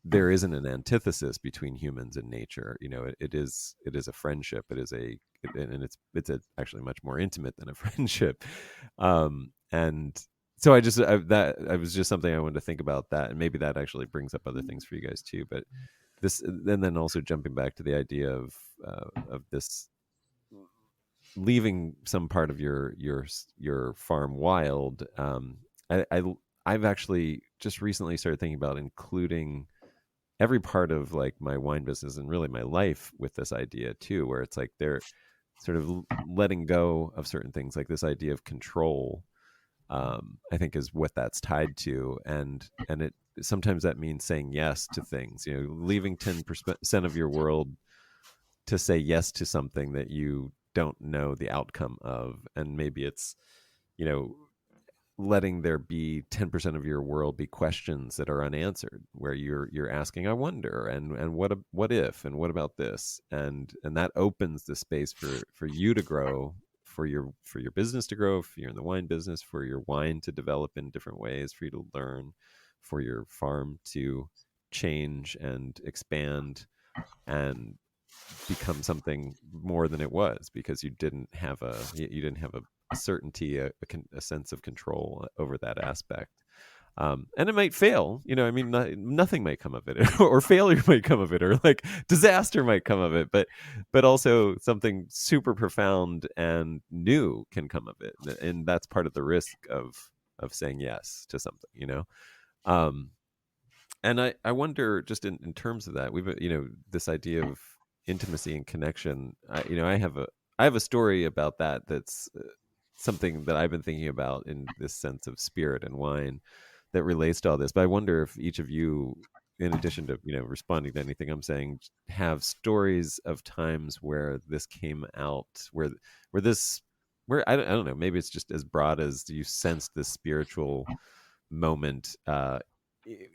there isn't an antithesis between humans and nature. It is a friendship. And it's actually much more intimate than a friendship. And so that was just something I wanted to think about that, and maybe that actually brings up other things for you guys too. But this, and then also jumping back to the idea of this leaving some part of your farm wild. I've actually just recently started thinking about including every part of like my wine business and really my life with this idea too, where it's like they're sort of letting go of certain things, like this idea of control. I think is what that's tied to, and it sometimes that means saying yes to things. Leaving 10% of your world to say yes to something that you don't know the outcome of, and maybe it's letting there be 10% of your world be questions that are unanswered, where you're asking, I wonder, and what if, and what about this, and that opens the space for you to grow, for your business to grow, if you're in the wine business, for your wine to develop in different ways, for you to learn, for your farm to change and expand and become something more than it was, because you didn't have a certainty, a sense of control over that aspect. And it might fail, I mean, nothing might come of it, or failure might come of it, or like disaster might come of it, but also something super profound and new can come of it, and that's part of the risk of saying yes to something. And I wonder, just in terms of that, we've this idea of intimacy and connection. I have a story about that. That's something that I've been thinking about in this sense of spirit and wine that relates to all this. But I wonder if each of you, in addition to responding to anything I'm saying, have stories of times where this came out, where I don't know, maybe it's just as broad as you sensed this spiritual moment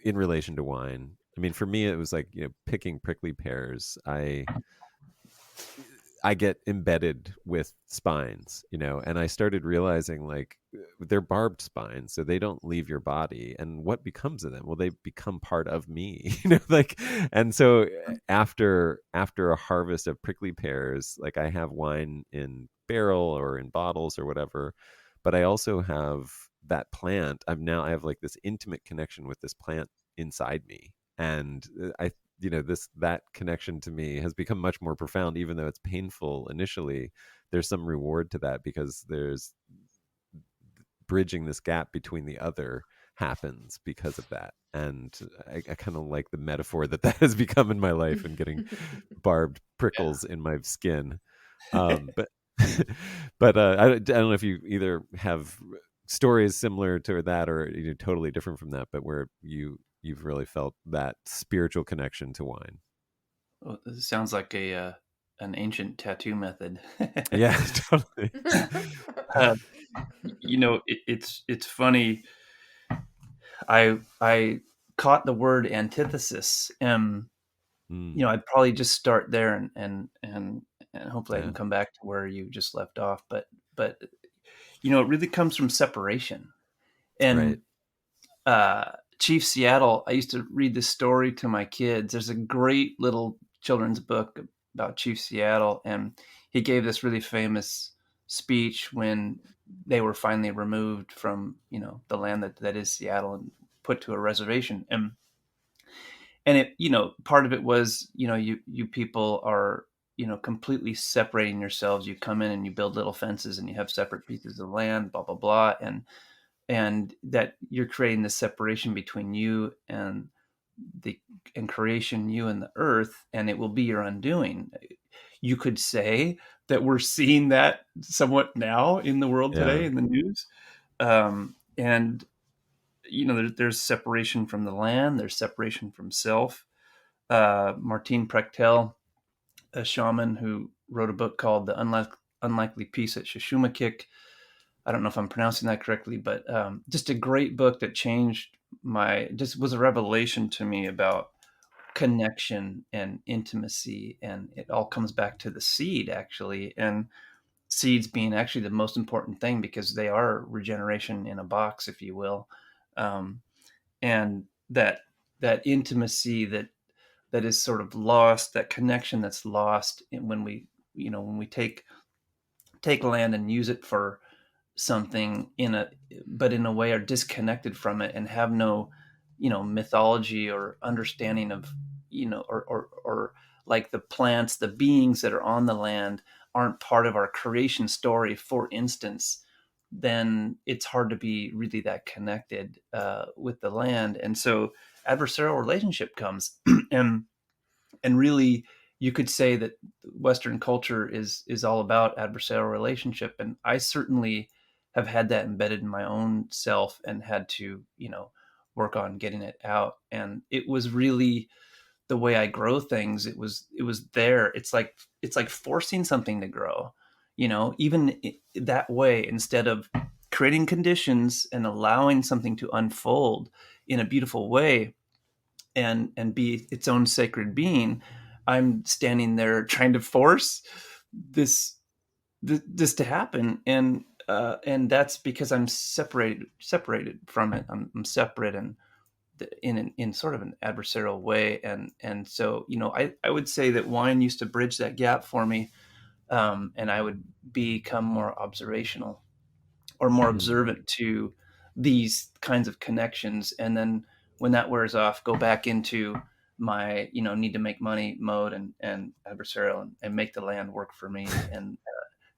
in relation to wine. I mean, for me, it was like picking prickly pears. I get embedded with spines, and I started realizing like they're barbed spines, so they don't leave your body. And what becomes of them? Well, they become part of me, like, and so after a harvest of prickly pears, like I have wine in barrel or in bottles or whatever, but I also have that plant. I have like this intimate connection with this plant inside me. And that connection to me has become much more profound, even though it's painful initially. There's some reward to that, because bridging this gap between the other happens because of that. And I kind of like the metaphor that has become in my life, and getting barbed prickles in my skin. But I don't know if you either have stories similar to that, or totally different from that, but where you've really felt that spiritual connection to wine.
Well, this sounds like an ancient tattoo method.
Yeah, totally.
uh, it's funny. I caught the word antithesis. I'd probably just start there, and hopefully I
Yeah.
can come back to where you just left off. But it really comes from separation.
Right.
And Chief Seattle, I used to read this story to my kids. There's a great little children's book about Chief Seattle, and he gave this really famous speech when they were finally removed from the land that is Seattle and put to a reservation. And it part of it was you people are completely separating yourselves. You come in and you build little fences and you have separate pieces of land, blah blah blah, and that you're creating this separation between you and the and creation, you and the earth, and it will be your undoing. You could say that we're seeing that somewhat now in the world
Yeah.
today in the news. And there's separation from the land, there's separation from self. Martin Prechtel, a shaman who wrote a book called The Unlikely Peace at Shishumakik. I don't know if I'm pronouncing that correctly, but just a great book that changed just was a revelation to me about connection and intimacy. And it all comes back to the seed, actually. And seeds being actually the most important thing, because they are regeneration in a box, if you will. And that intimacy that is sort of lost, that connection that's lost when we take land and use it for something but in a way are disconnected from it and have no mythology or understanding of or like the plants, the beings that are on the land aren't part of our creation story, for instance, then it's hard to be really that connected with the land. And so adversarial relationship comes. and and really, you could say that Western culture is all about adversarial relationship, and I certainly have had that embedded in my own self and had to work on getting it out. And it was really the way I grow things. It was there. It's like forcing something to grow, even that way, instead of creating conditions and allowing something to unfold in a beautiful way and be its own sacred being. I'm standing there trying to force this this to happen, and that's because I'm separated from it. I'm separate, and in sort of an adversarial way. And so I would say that wine used to bridge that gap for me, and I would become more observational or more observant to these kinds of connections. And then when that wears off, go back into my need to make money mode and adversarial, and make the land work for me. And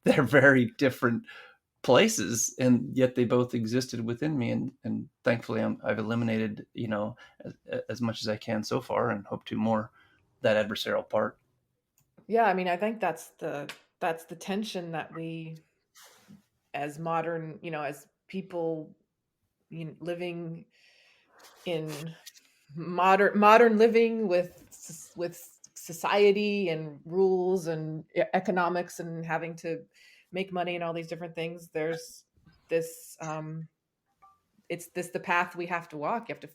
they're very different places, and yet they both existed within me. And thankfully I've eliminated as much as I can so far, and hope to more, that adversarial part.
Yeah, I mean, I think that's the tension that we, as modern, as people, living in modern living with society and rules and economics and having to make money and all these different things. There's this it's this the path we have to walk. You have to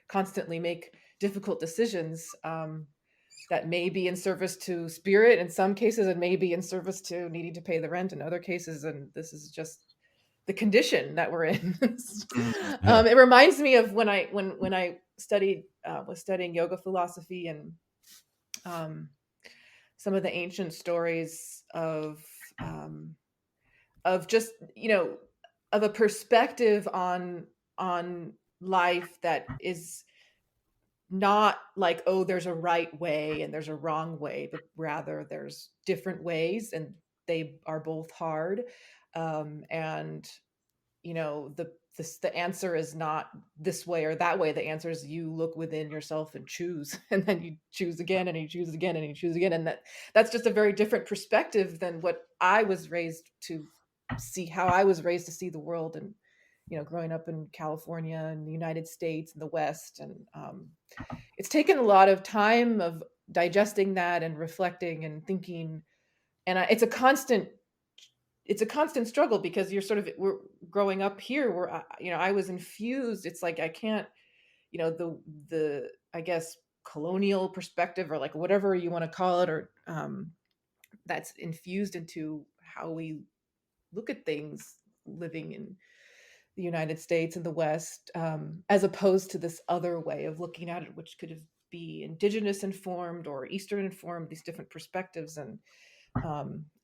constantly make difficult decisions, that may be in service to spirit in some cases, and may be in service to needing to pay the rent in other cases. And this is just the condition that we're in.
Yeah.
It reminds me of when I studied was studying yoga philosophy, and um, some of the ancient stories of just of a perspective on life that is not like, oh, there's a right way and there's a wrong way, but rather there's different ways, and they are both hard. And the answer is not this way or that way. The answer is you look within yourself and choose, and then you choose again, and you choose again, and you choose again. And that's just a very different perspective than what I was raised to see, how I was raised to see the world. And, growing up in California and the United States and the West. And it's taken a lot of time of digesting that and reflecting and thinking. And it's a constant struggle, because we're growing up here where I was infused. It's like I can't, the I guess colonial perspective, or like whatever you want to call it, or that's infused into how we look at things living in the United States and the West, as opposed to this other way of looking at it, which could be indigenous informed or Eastern informed, these different perspectives. And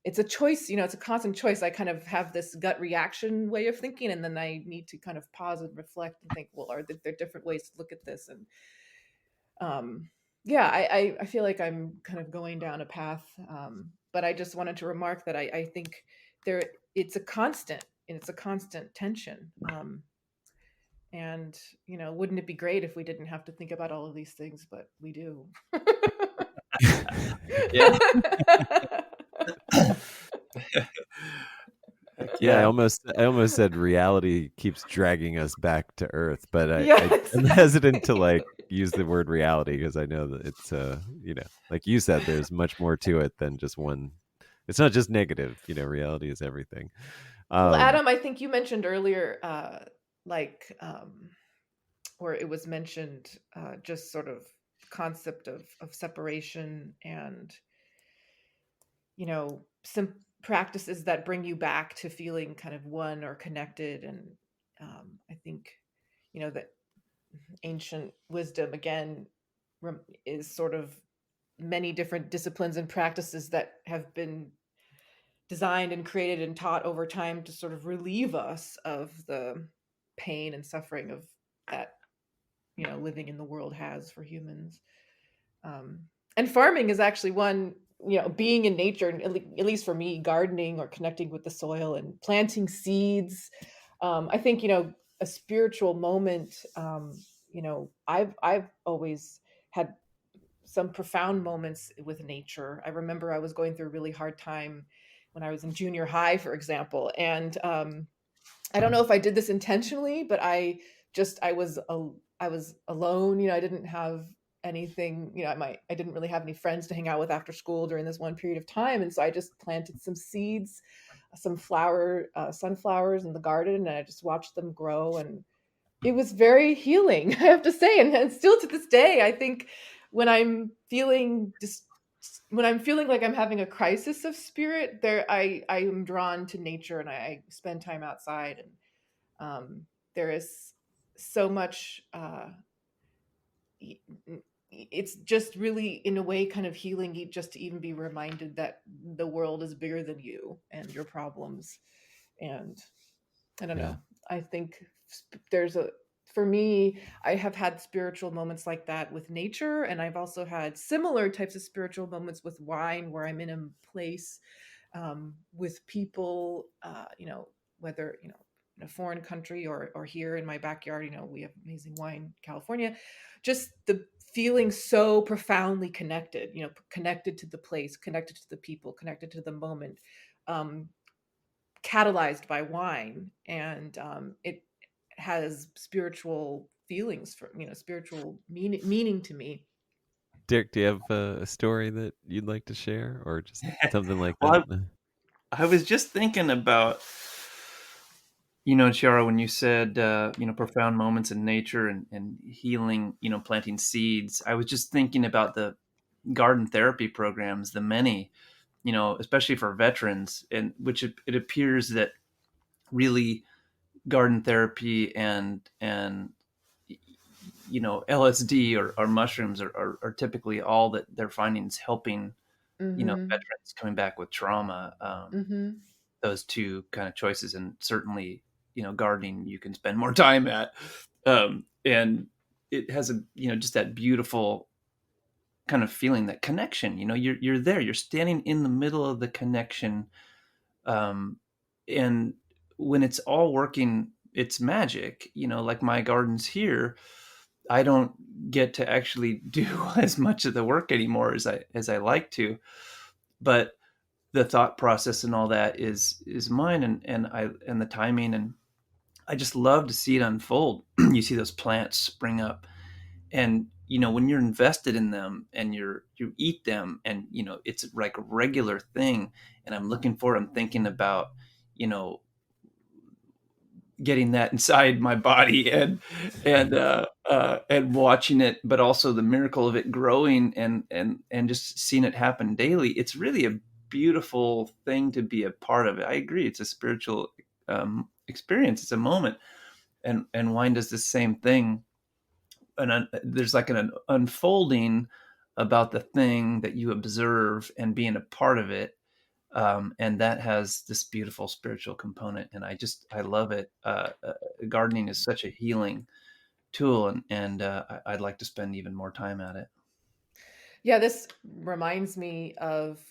it's a choice, it's a constant choice. I kind of have this gut reaction way of thinking, and then I need to kind of pause and reflect and think, well, are there different ways to look at this? And yeah, I feel like I'm kind of going down a path, but I just wanted to remark that I think it's a constant, and it's a constant tension. And wouldn't it be great if we didn't have to think about all of these things, but we do.
Yeah.
Yeah, I almost said reality keeps dragging us back to earth, but
Yes.
I'm hesitant to like use the word reality, because I know that it's like you said, there's much more to it than just one. It's not just negative, reality is everything.
Well, Adam, I think you mentioned earlier, where it was mentioned, just sort of concept of separation, and some practices that bring you back to feeling kind of one or connected. And I think that ancient wisdom, again, is sort of many different disciplines and practices that have been designed and created and taught over time to sort of relieve us of the pain and suffering of that living in the world has for humans. And farming is actually one, being in nature, at least for me, gardening or connecting with the soil and planting seeds. I think, a spiritual moment, I've always had some profound moments with nature. I remember I was going through a really hard time when I was in junior high, for example. And I don't know if I did this intentionally, but I was alone. I didn't have anything, I didn't really have any friends to hang out with after school during this one period of time. And so I just planted some seeds, some sunflowers in the garden, and I just watched them grow. And it was very healing, I have to say. And still to this day, I think when I'm feeling like I'm having a crisis of spirit, I am drawn to nature, and I spend time outside. And there is so much, it's just really, in a way, kind of healing, just to even be reminded that the world is bigger than you and your problems. And I don't know, I think for me, I have had spiritual moments like that with nature, and I've also had similar types of spiritual moments with wine, where I'm in a place with people, whether in a foreign country or here in my backyard. We have amazing wine, California. Just the feeling so profoundly connected, connected to the place, connected to the people, connected to the moment, catalyzed by wine. And it has spiritual feelings for spiritual meaning to me.
Derek, do you have a story that you'd like to share, or just something like
Well,
that?
I was just thinking about, Chiara, when you said, profound moments in nature and healing, planting seeds. I was just thinking about the garden therapy programs, the many, especially for veterans, and which it appears that really garden therapy and LSD or mushrooms are typically all that they're finding is helping,
Mm-hmm.
veterans coming back with trauma.
Mm-hmm.
Those two kind of choices, and certainly, gardening you can spend more time at, and it has just that beautiful kind of feeling, that connection. You're there, you're standing in the middle of the connection, and when it's all working, it's magic. Like my gardens here, I don't get to actually do as much of the work anymore as I like to, but the thought process and all that is mine, and the timing, and I just love to see it unfold. You see those plants spring up, and when you're invested in them and you eat them, and it's like a regular thing, and I'm thinking about you know getting that inside my body, and watching it, but also the miracle of it growing, and just seeing it happen daily. It's really a beautiful thing to be a part of it. I agree. It's a spiritual experience. It's a moment, and wine does the same thing. And there's like an unfolding about the thing that you observe and being a part of it, and that has this beautiful spiritual component, and I love it. Gardening is such a healing tool, and I'd like to spend even more time at it.
Yeah, this reminds me of,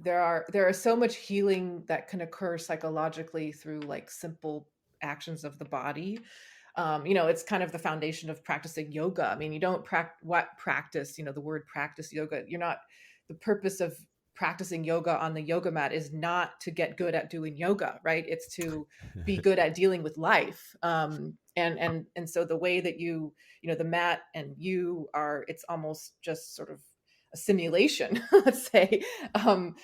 there are so much healing that can occur psychologically through like simple actions of the body. It's kind of the foundation of practicing yoga. I mean, you don't practice, the word practice yoga. You're not, the purpose of practicing yoga on the yoga mat is not to get good at doing yoga, right? It's to be good at dealing with life. And so the way that the mat and you are, it's almost just sort of a simulation, let's say. And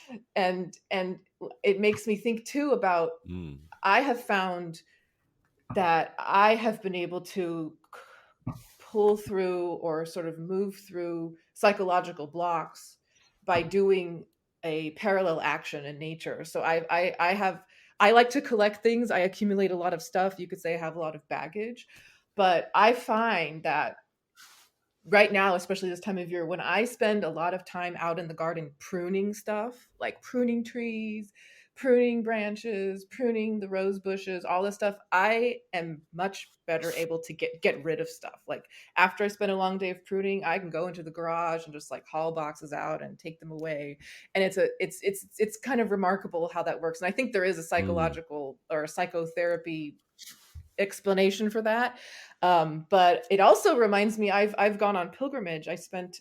it makes me think too about, I have found that I have been able to pull through or sort of move through psychological blocks by doing a parallel action in nature. So I like to collect things. I accumulate a lot of stuff. You could say I have a lot of baggage, but I find that right now, especially this time of year, when I spend a lot of time out in the garden pruning stuff, like pruning trees, pruning branches, pruning the rose bushes, all this stuff, I am much better able to get rid of stuff. Like after I spend a long day of pruning, I can go into the garage and just like haul boxes out and take them away. And it's kind of remarkable how that works. And I think there is a psychological or a psychotherapy explanation for that. But it also reminds me, I've gone on pilgrimage. I spent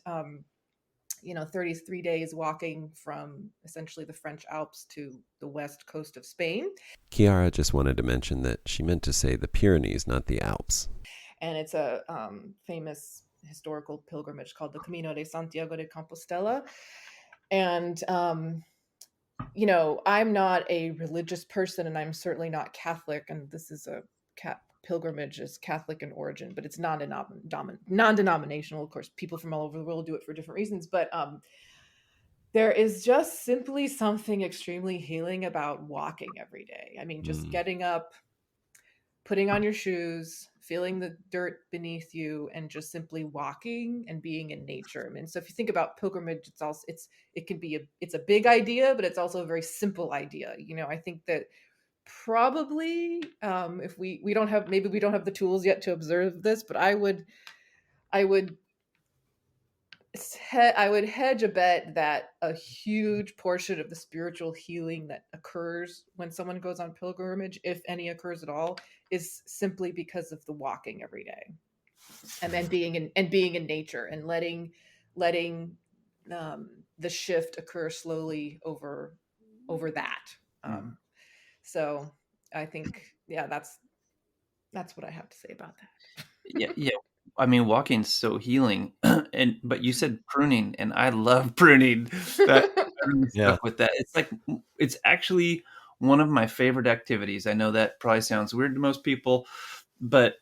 33 days walking from essentially the French Alps to the west coast of Spain.
Kiara just wanted to mention that she meant to say the Pyrenees, not the Alps.
And it's a famous historical pilgrimage called the Camino de Santiago de Compostela. And I'm not a religious person, and I'm certainly not Catholic, and this is a pilgrimage is Catholic in origin, but it's non-denominational. Of course, people from all over the world do it for different reasons, but there is just simply something extremely healing about walking every day. I mean, just getting up, putting on your shoes, feeling the dirt beneath you, and just simply walking and being in nature. I mean, so if you think about pilgrimage, it's a big idea, but it's also a very simple idea. I think that probably if we don't have, maybe we don't have the tools yet to observe this, but I would hedge a bet that a huge portion of the spiritual healing that occurs when someone goes on pilgrimage, if any occurs at all, is simply because of the walking every day, and then being in nature, and letting the shift occur slowly over that. So I think, that's what I have to say about that.
Yeah. I mean, walking's so healing, but you said pruning, and I love pruning. That I really stuck with that. It's actually one of my favorite activities. I know that probably sounds weird to most people, but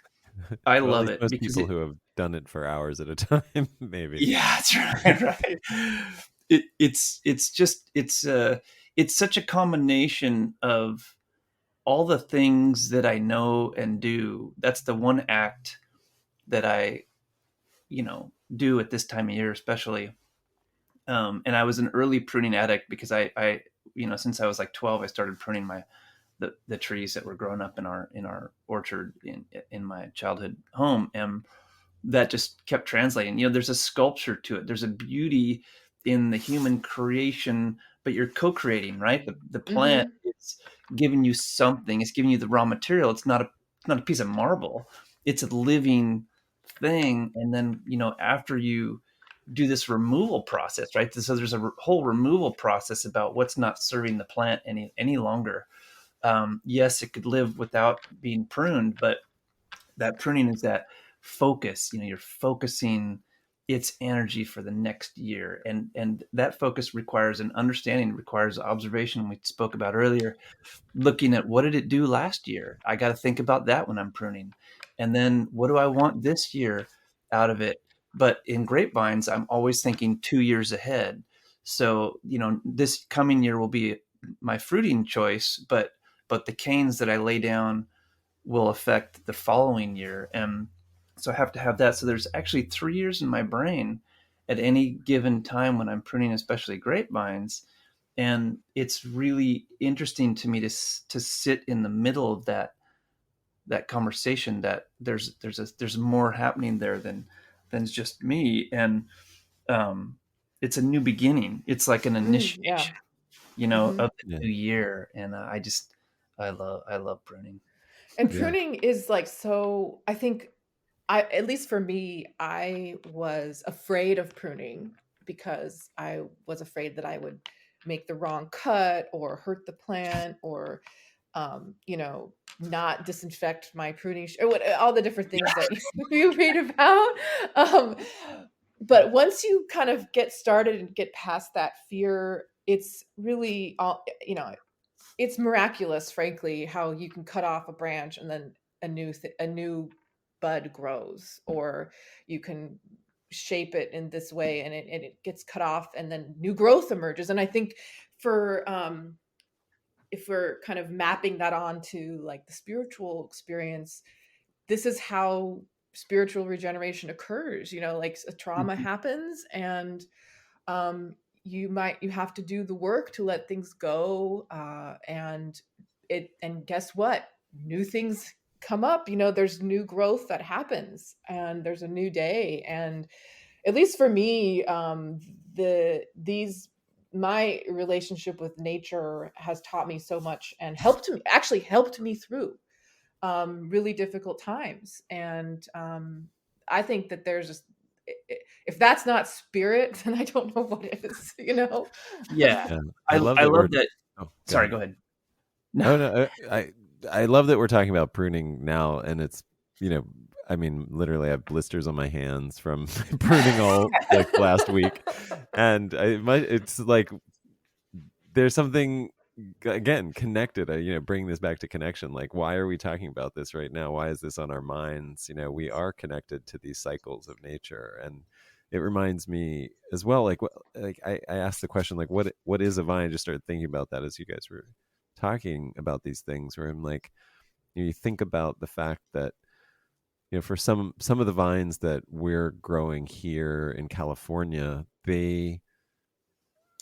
I love it
most
because
people who have done it for hours at a time, maybe.
Yeah, that's right. Right. It's such a combination of all the things that I know and do. That's the one act that I, do at this time of year, especially. And I was an early pruning addict because I since I was like 12, I started pruning the trees that were growing up in our orchard in my childhood home. And that just kept translating. There's a sculpture to it. There's a beauty in the human creation, but you're co-creating, right? The plant giving you something. It's giving you the raw material. It's not a piece of marble. It's a living thing. And then, after you do this removal process, right? So there's a whole removal process about what's not serving the plant any longer. Yes, it could live without being pruned, but that pruning is that focus. You're focusing its energy for the next year, and that focus requires an understanding, requires observation. We spoke about earlier, looking at what did it do last year. I got to think about that when I'm pruning, and then what do I want this year out of it. But in grapevines, I'm always thinking 2 years ahead. So this coming year will be my fruiting choice, but the canes that I lay down will affect the following year. And so I have to have that. So there's actually 3 years in my brain at any given time when I'm pruning, especially grapevines. And it's really interesting to me to sit in the middle of that conversation, that there's more happening there than just me. And it's a new beginning. It's like an
Yeah.
initiation,
Hmm.
of the
Yeah.
new year. And I love pruning.
And
Yeah.
pruning is like, so I think at least for me, I was afraid of pruning because I was afraid that I would make the wrong cut or hurt the plant or, not disinfect my pruning, or all the different things that you read about. Um, but once you kind of get started and get past that fear, it's really all, it's miraculous, frankly, how you can cut off a branch and then a new bud grows, or you can shape it in this way and it gets cut off and then new growth emerges. And I think for if we're kind of mapping that onto like the spiritual experience, this is how spiritual regeneration occurs. Like a trauma
Mhm.
happens, and um, you have to do the work to let things go, and guess what, new things come up. There's new growth that happens, and there's a new day. And at least for me, these my relationship with nature has taught me so much and helped me through really difficult times. And I think that there's just, if that's not spirit, then I don't know what is.
Yeah.
Yeah. I
I
love
I
that we're.
love that.
Oh, go
Sorry,
ahead.
go ahead.
Oh no, I love that we're talking about pruning now, and it's I mean, literally, I have blisters on my hands from pruning all like last week, and it's like there's something again connected. Bringing this back to connection. Like, why are we talking about this right now? Why is this on our minds? We are connected to these cycles of nature, and it reminds me as well. Like I asked the question, like, what is a vine? I just started thinking about that as you guys were talking about these things, where I'm like, you think about the fact that for some of the vines that we're growing here in California,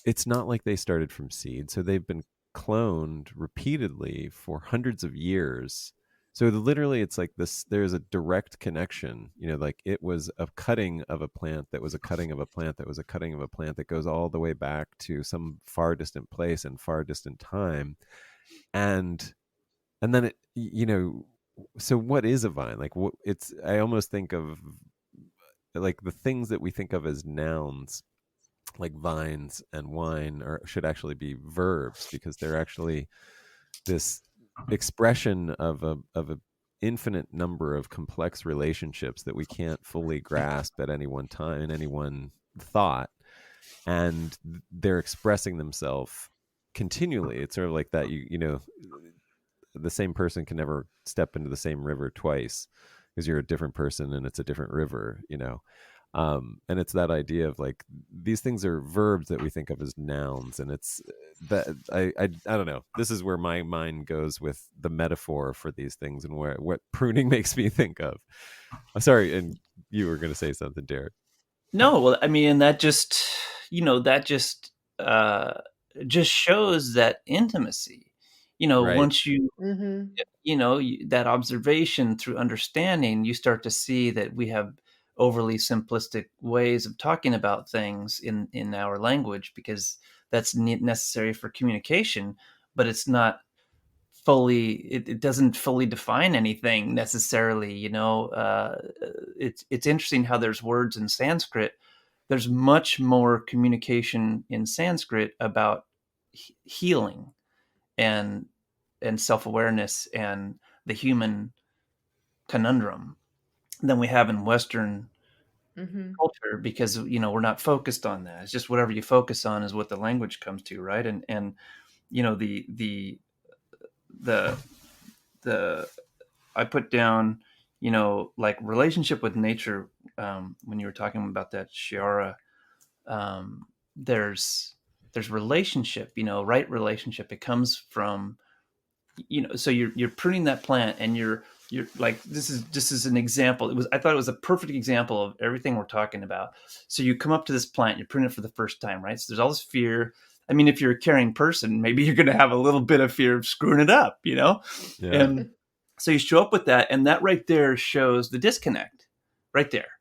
it's not like they started from seed. So they've been cloned repeatedly for hundreds of years. So literally it's like this, there's a direct connection, like it was a cutting of a plant that was a cutting of a plant that was a cutting of a plant that goes all the way back to some far distant place and far distant time. And then so what is a vine? Like I almost think of like the things that we think of as nouns, like vines and wine, or should actually be verbs, because they're actually this expression of a infinite number of complex relationships that we can't fully grasp at any one time in any one thought, and they're expressing themselves continually. It's sort of like that, the same person can never step into the same river twice, because you're a different person and it's a different river. And it's that idea of like these things are verbs that we think of as nouns, and it's that I don't know, this is where my mind goes with the metaphor for these things and what pruning makes me think of. I'm sorry, and you were going to say something, Derek.
No, well, I mean, and that just shows that intimacy.
Right.
Once you
Hmm.
that observation through understanding, you start to see that we have overly simplistic ways of talking about things in our language, because that's necessary for communication, but it's not it doesn't fully define anything necessarily, it's interesting how there's words in Sanskrit. There's much more communication in Sanskrit about healing and self-awareness and the human conundrum than we have in Western
Hmm.
culture, because we're not focused on that. It's just whatever you focus on is what the language comes to, right? And the the I put down, like relationship with nature. When you were talking about that Shiara, um, there's relationship, right relationship. It comes from, so you're pruning that plant, and you're like, this is an example. I thought it was a perfect example of everything we're talking about. So you come up to this plant, you prune it for the first time, right? So there's all this fear. I mean, if you're a caring person, maybe you're going to have a little bit of fear of screwing it up,
Yeah.
and so you show up with that, and that right there shows the disconnect right there.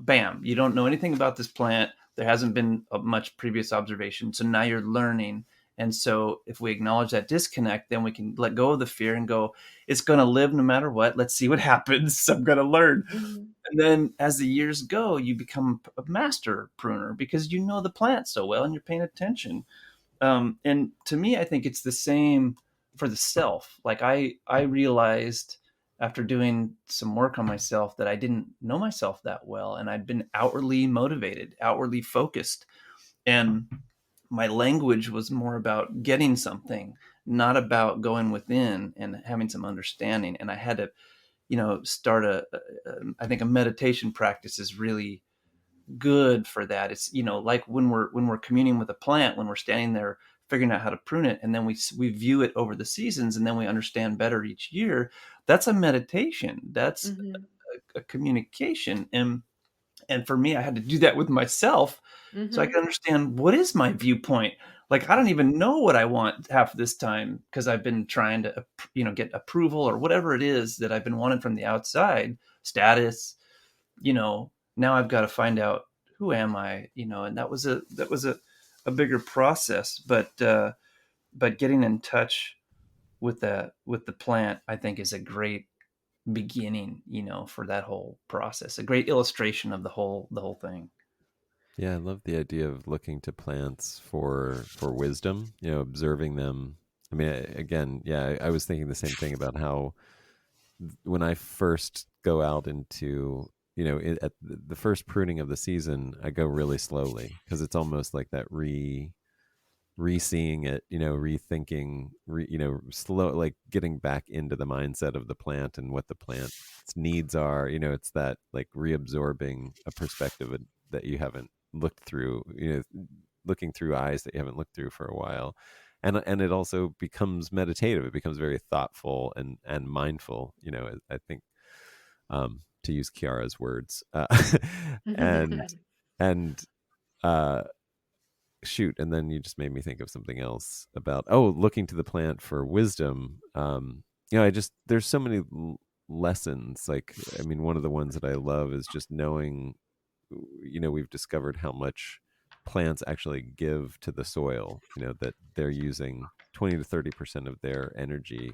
Bam, you don't know anything about this plant. There hasn't been much previous observation. So now you're learning. And so if we acknowledge that disconnect, then we can let go of the fear and go, it's going to live no matter what. Let's see what happens. I'm going to learn.
Hmm.
And then as the years go, you become a master pruner because you know the plant so well and you're paying attention. And to me, I think it's the same for the self. Like I realized after doing some work on myself that I didn't know myself that well, and I'd been outwardly motivated, outwardly focused, and my language was more about getting something, not about going within and having some understanding. And I had to, start I think a meditation practice is really good for that. It's, like when we're communing with a plant, when we're standing there figuring out how to prune it, and then we view it over the seasons, and then we understand better each year. That's a meditation. That's
Hmm.
a communication. And for me, I had to do that with myself so I
Hmm.
can understand what is my viewpoint. Like, I don't even know what I want half this time because I've been trying to, get approval or whatever it is that I've been wanting from the outside status. Now I've got to find out who am I, and that was a bigger process. But getting in touch with the plant, I think, is a great beginning, for that whole process. A great illustration of the whole thing.
Yeah, I love the idea of looking to plants for wisdom, observing them. I mean, again, yeah, I was thinking the same thing about how when I first go out into, at the first pruning of the season, I go really slowly because it's almost like that re-seeing it, rethinking, slow, like getting back into the mindset of the plant and what the plant's needs are. It's that like reabsorbing a perspective that you haven't looked through, looking through eyes that you haven't looked through for a while. And it also becomes meditative. It becomes very thoughtful and mindful. I think, to use Kiara's words, and and uh, shoot, and then you just made me think of something else about looking to the plant for wisdom. I just there's so many lessons. Like, I mean, one of the ones that I love is just knowing, we've discovered how much plants actually give to the soil, that they're using 20 to 30% of their energy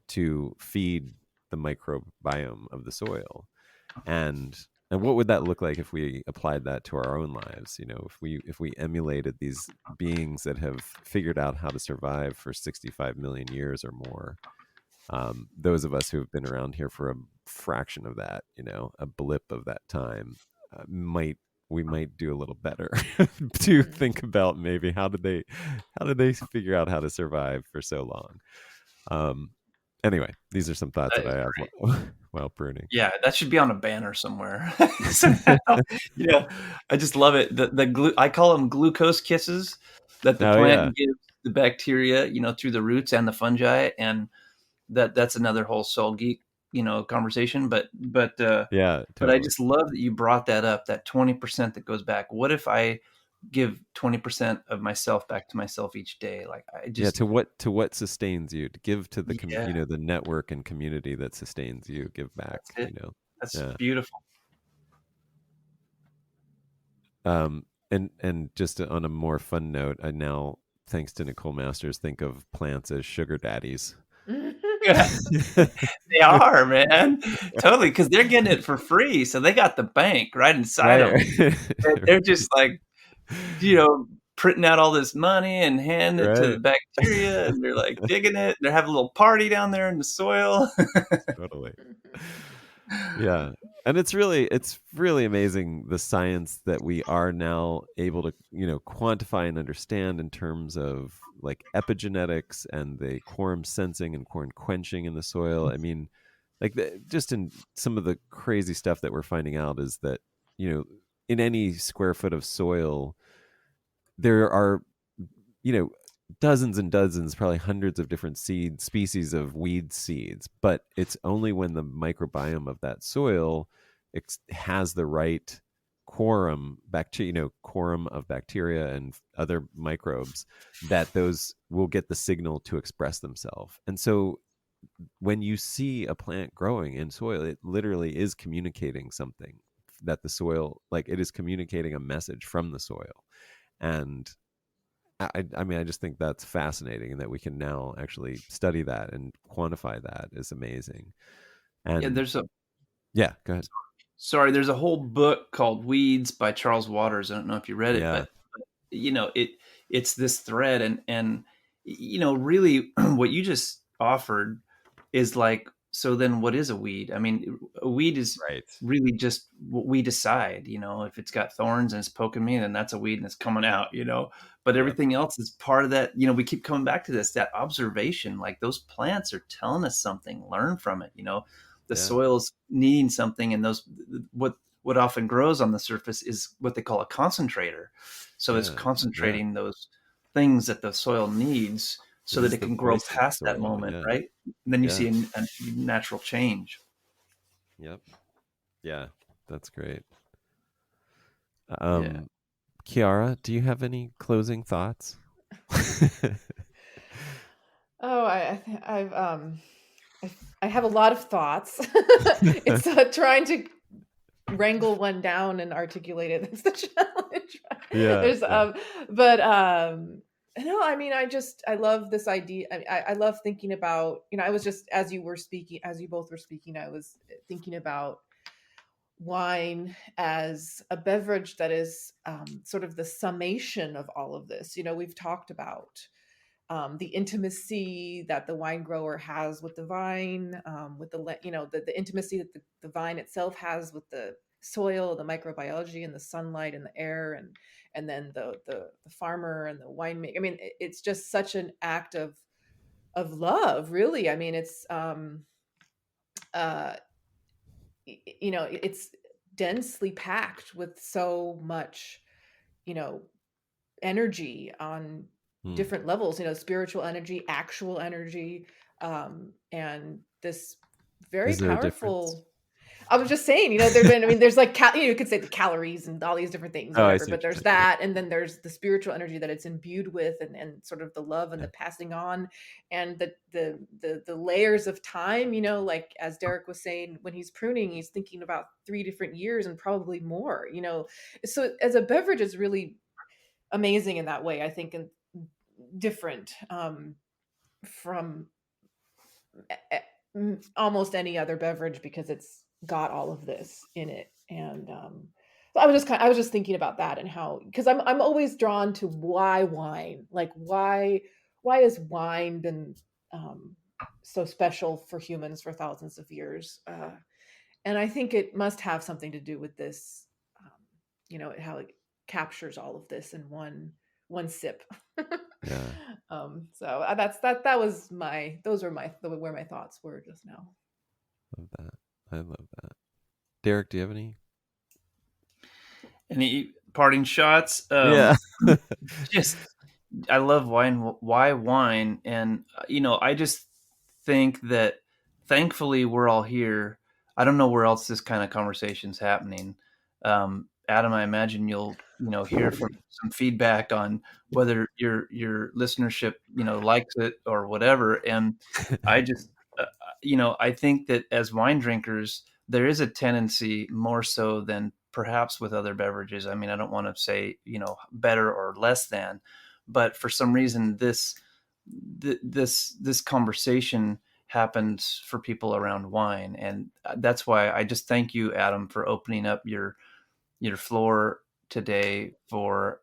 to feed the microbiome of the soil. And what would that look like if we applied that to our own lives? If we emulated these beings that have figured out how to survive for 65 million years or more, those of us who have been around here for a fraction of that, a blip of that time, might we might do a little better to think about maybe how did they figure out how to survive for so long. um anyway, these are some thoughts
That
that
is
I have
great.
while pruning.
Yeah, that should be on a banner somewhere. Somehow, you know, I just love it. I call them glucose kisses that the
Oh yeah.
plant gives the bacteria, through the roots and the fungi, and that's another whole soul geek, conversation.
Yeah,
But I
totally.
just love that you brought that up. That 20% that goes back. What if I give 20% of myself back to myself each day? Like I
Yeah,
just,
to what sustains you, to give to
yeah,
the network and community that sustains you, give back,
that's it. That's
yeah.
beautiful.
And just on a more fun note, I now thanks to Nicole Masters, think of plants as sugar daddies.
They are, man. Totally, because they're getting it for free. So they got the bank right inside them. They're just like, printing out all this money and handing it to the bacteria, and they're like digging it. They're having a little party down there in the soil.
Totally. Yeah. And it's really amazing, the science that we are now able to, quantify and understand in terms of like epigenetics and the quorum sensing and quorum quenching in the soil. I mean, like just in some of the crazy stuff that we're finding out is that, in any square foot of soil, there are, dozens and dozens, probably hundreds of different species of weed seeds, but it's only when the microbiome of that soil has the right quorum of bacteria and other microbes, that those will get the signal to express themselves. And so when you see a plant growing in soil, it literally is communicating something, that the soil, like, it is communicating a message from the soil. And I mean, I just think that's fascinating, and that we can now actually study that and quantify that is amazing. And
go
ahead.
Sorry, there's a whole book called Weeds by Charles Waters. I don't know if you read it, but it's this thread, and really what you just offered is like, so then what is a weed? I mean, a weed is really just what we decide, if it's got thorns and it's poking me, then that's a weed and it's coming out, but everything else is part of that. We keep coming back to this, that observation, like those plants are telling us something, learn from it. The soil's needing something, and what often grows on the surface is what they call a concentrator. So it's concentrating those things that the soil needs, so that it can grow past that moment, right? And then you see a natural change.
Yep. Yeah, that's great. Kiara, do you have any closing thoughts?
I have a lot of thoughts. It's trying to wrangle one down and articulate it. That's the challenge. No, I mean, I love this idea. I love thinking about, I was just, as you both were speaking, I was thinking about wine as a beverage that is sort of the summation of all of this. We've talked about the intimacy that the wine grower has with the vine, with the intimacy that the vine itself has with the soil, the microbiology, and the sunlight and the air, and then the farmer and the winemaker. I mean, it's just such an act of love, really. I mean, it's it's densely packed with so much, energy on different levels, spiritual energy, actual energy, and this very powerful. I was just saying, there's like, you could say the calories and all these different things, whatever, but there's that. And then there's the spiritual energy that it's imbued with, and sort of the love and the passing on, and the layers of time, like as Darek was saying, when he's pruning, he's thinking about 3 different years and probably more, so as a beverage is really amazing in that way, I think, and different from almost any other beverage, because it's got all of this in it. And so I was just thinking about that, and how, because I'm always drawn to why wine, like why has wine been so special for humans for thousands of years, and I think it must have something to do with this, how it captures all of this in one sip. So that was where my thoughts were just now.
Love that. I love that. Darek, do you have
any parting shots? Just, I love wine. Why wine? And I just think that thankfully we're all here. I don't know where else this kind of conversation's happening. Adam, I imagine you'll hear from some feedback on whether your listenership likes it or whatever. And I just I think that as wine drinkers, there is a tendency, more so than perhaps with other beverages. I mean, I don't want to say better or less than, but for some reason, this conversation happens for people around wine. And that's why I just thank you, Adam, for opening up your floor today for,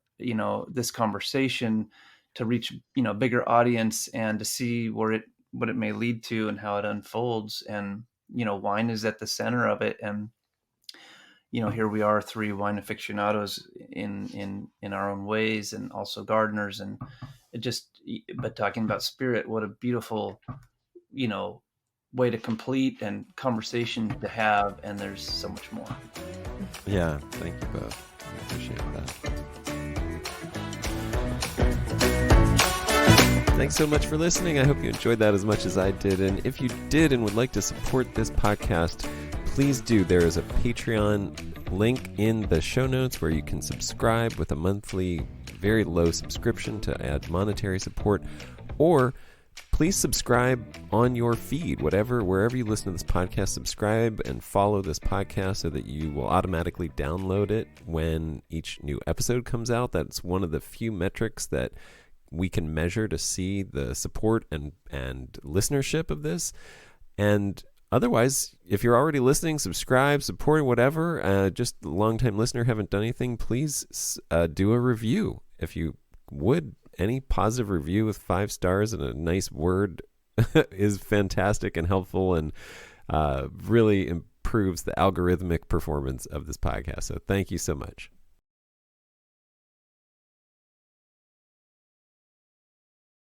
this conversation to reach, a bigger audience and to see what it may lead to and how it unfolds. And, wine is at the center of it. And, here we are, 3 wine aficionados in our own ways, and also gardeners. And but talking about spirit, what a beautiful, way to complete and conversation to have. And there's so much more.
Yeah, thank you both. I appreciate that. Thanks so much for listening. I hope you enjoyed that as much as I did. And if you did and would like to support this podcast, please do. There is a Patreon link in the show notes where you can subscribe with a monthly, very low subscription to add monetary support, or please subscribe on your feed, wherever you listen to this podcast. Subscribe and follow this podcast so that you will automatically download it when each new episode comes out. That's one of the few metrics that we can measure to see the support and listenership of this. And otherwise, if you're already listening, subscribe, supporting, whatever, just a long-time listener, haven't done anything, please do a review. If you would, any positive review with 5 stars and a nice word is fantastic and helpful, and really improves the algorithmic performance of this podcast. So thank you so much.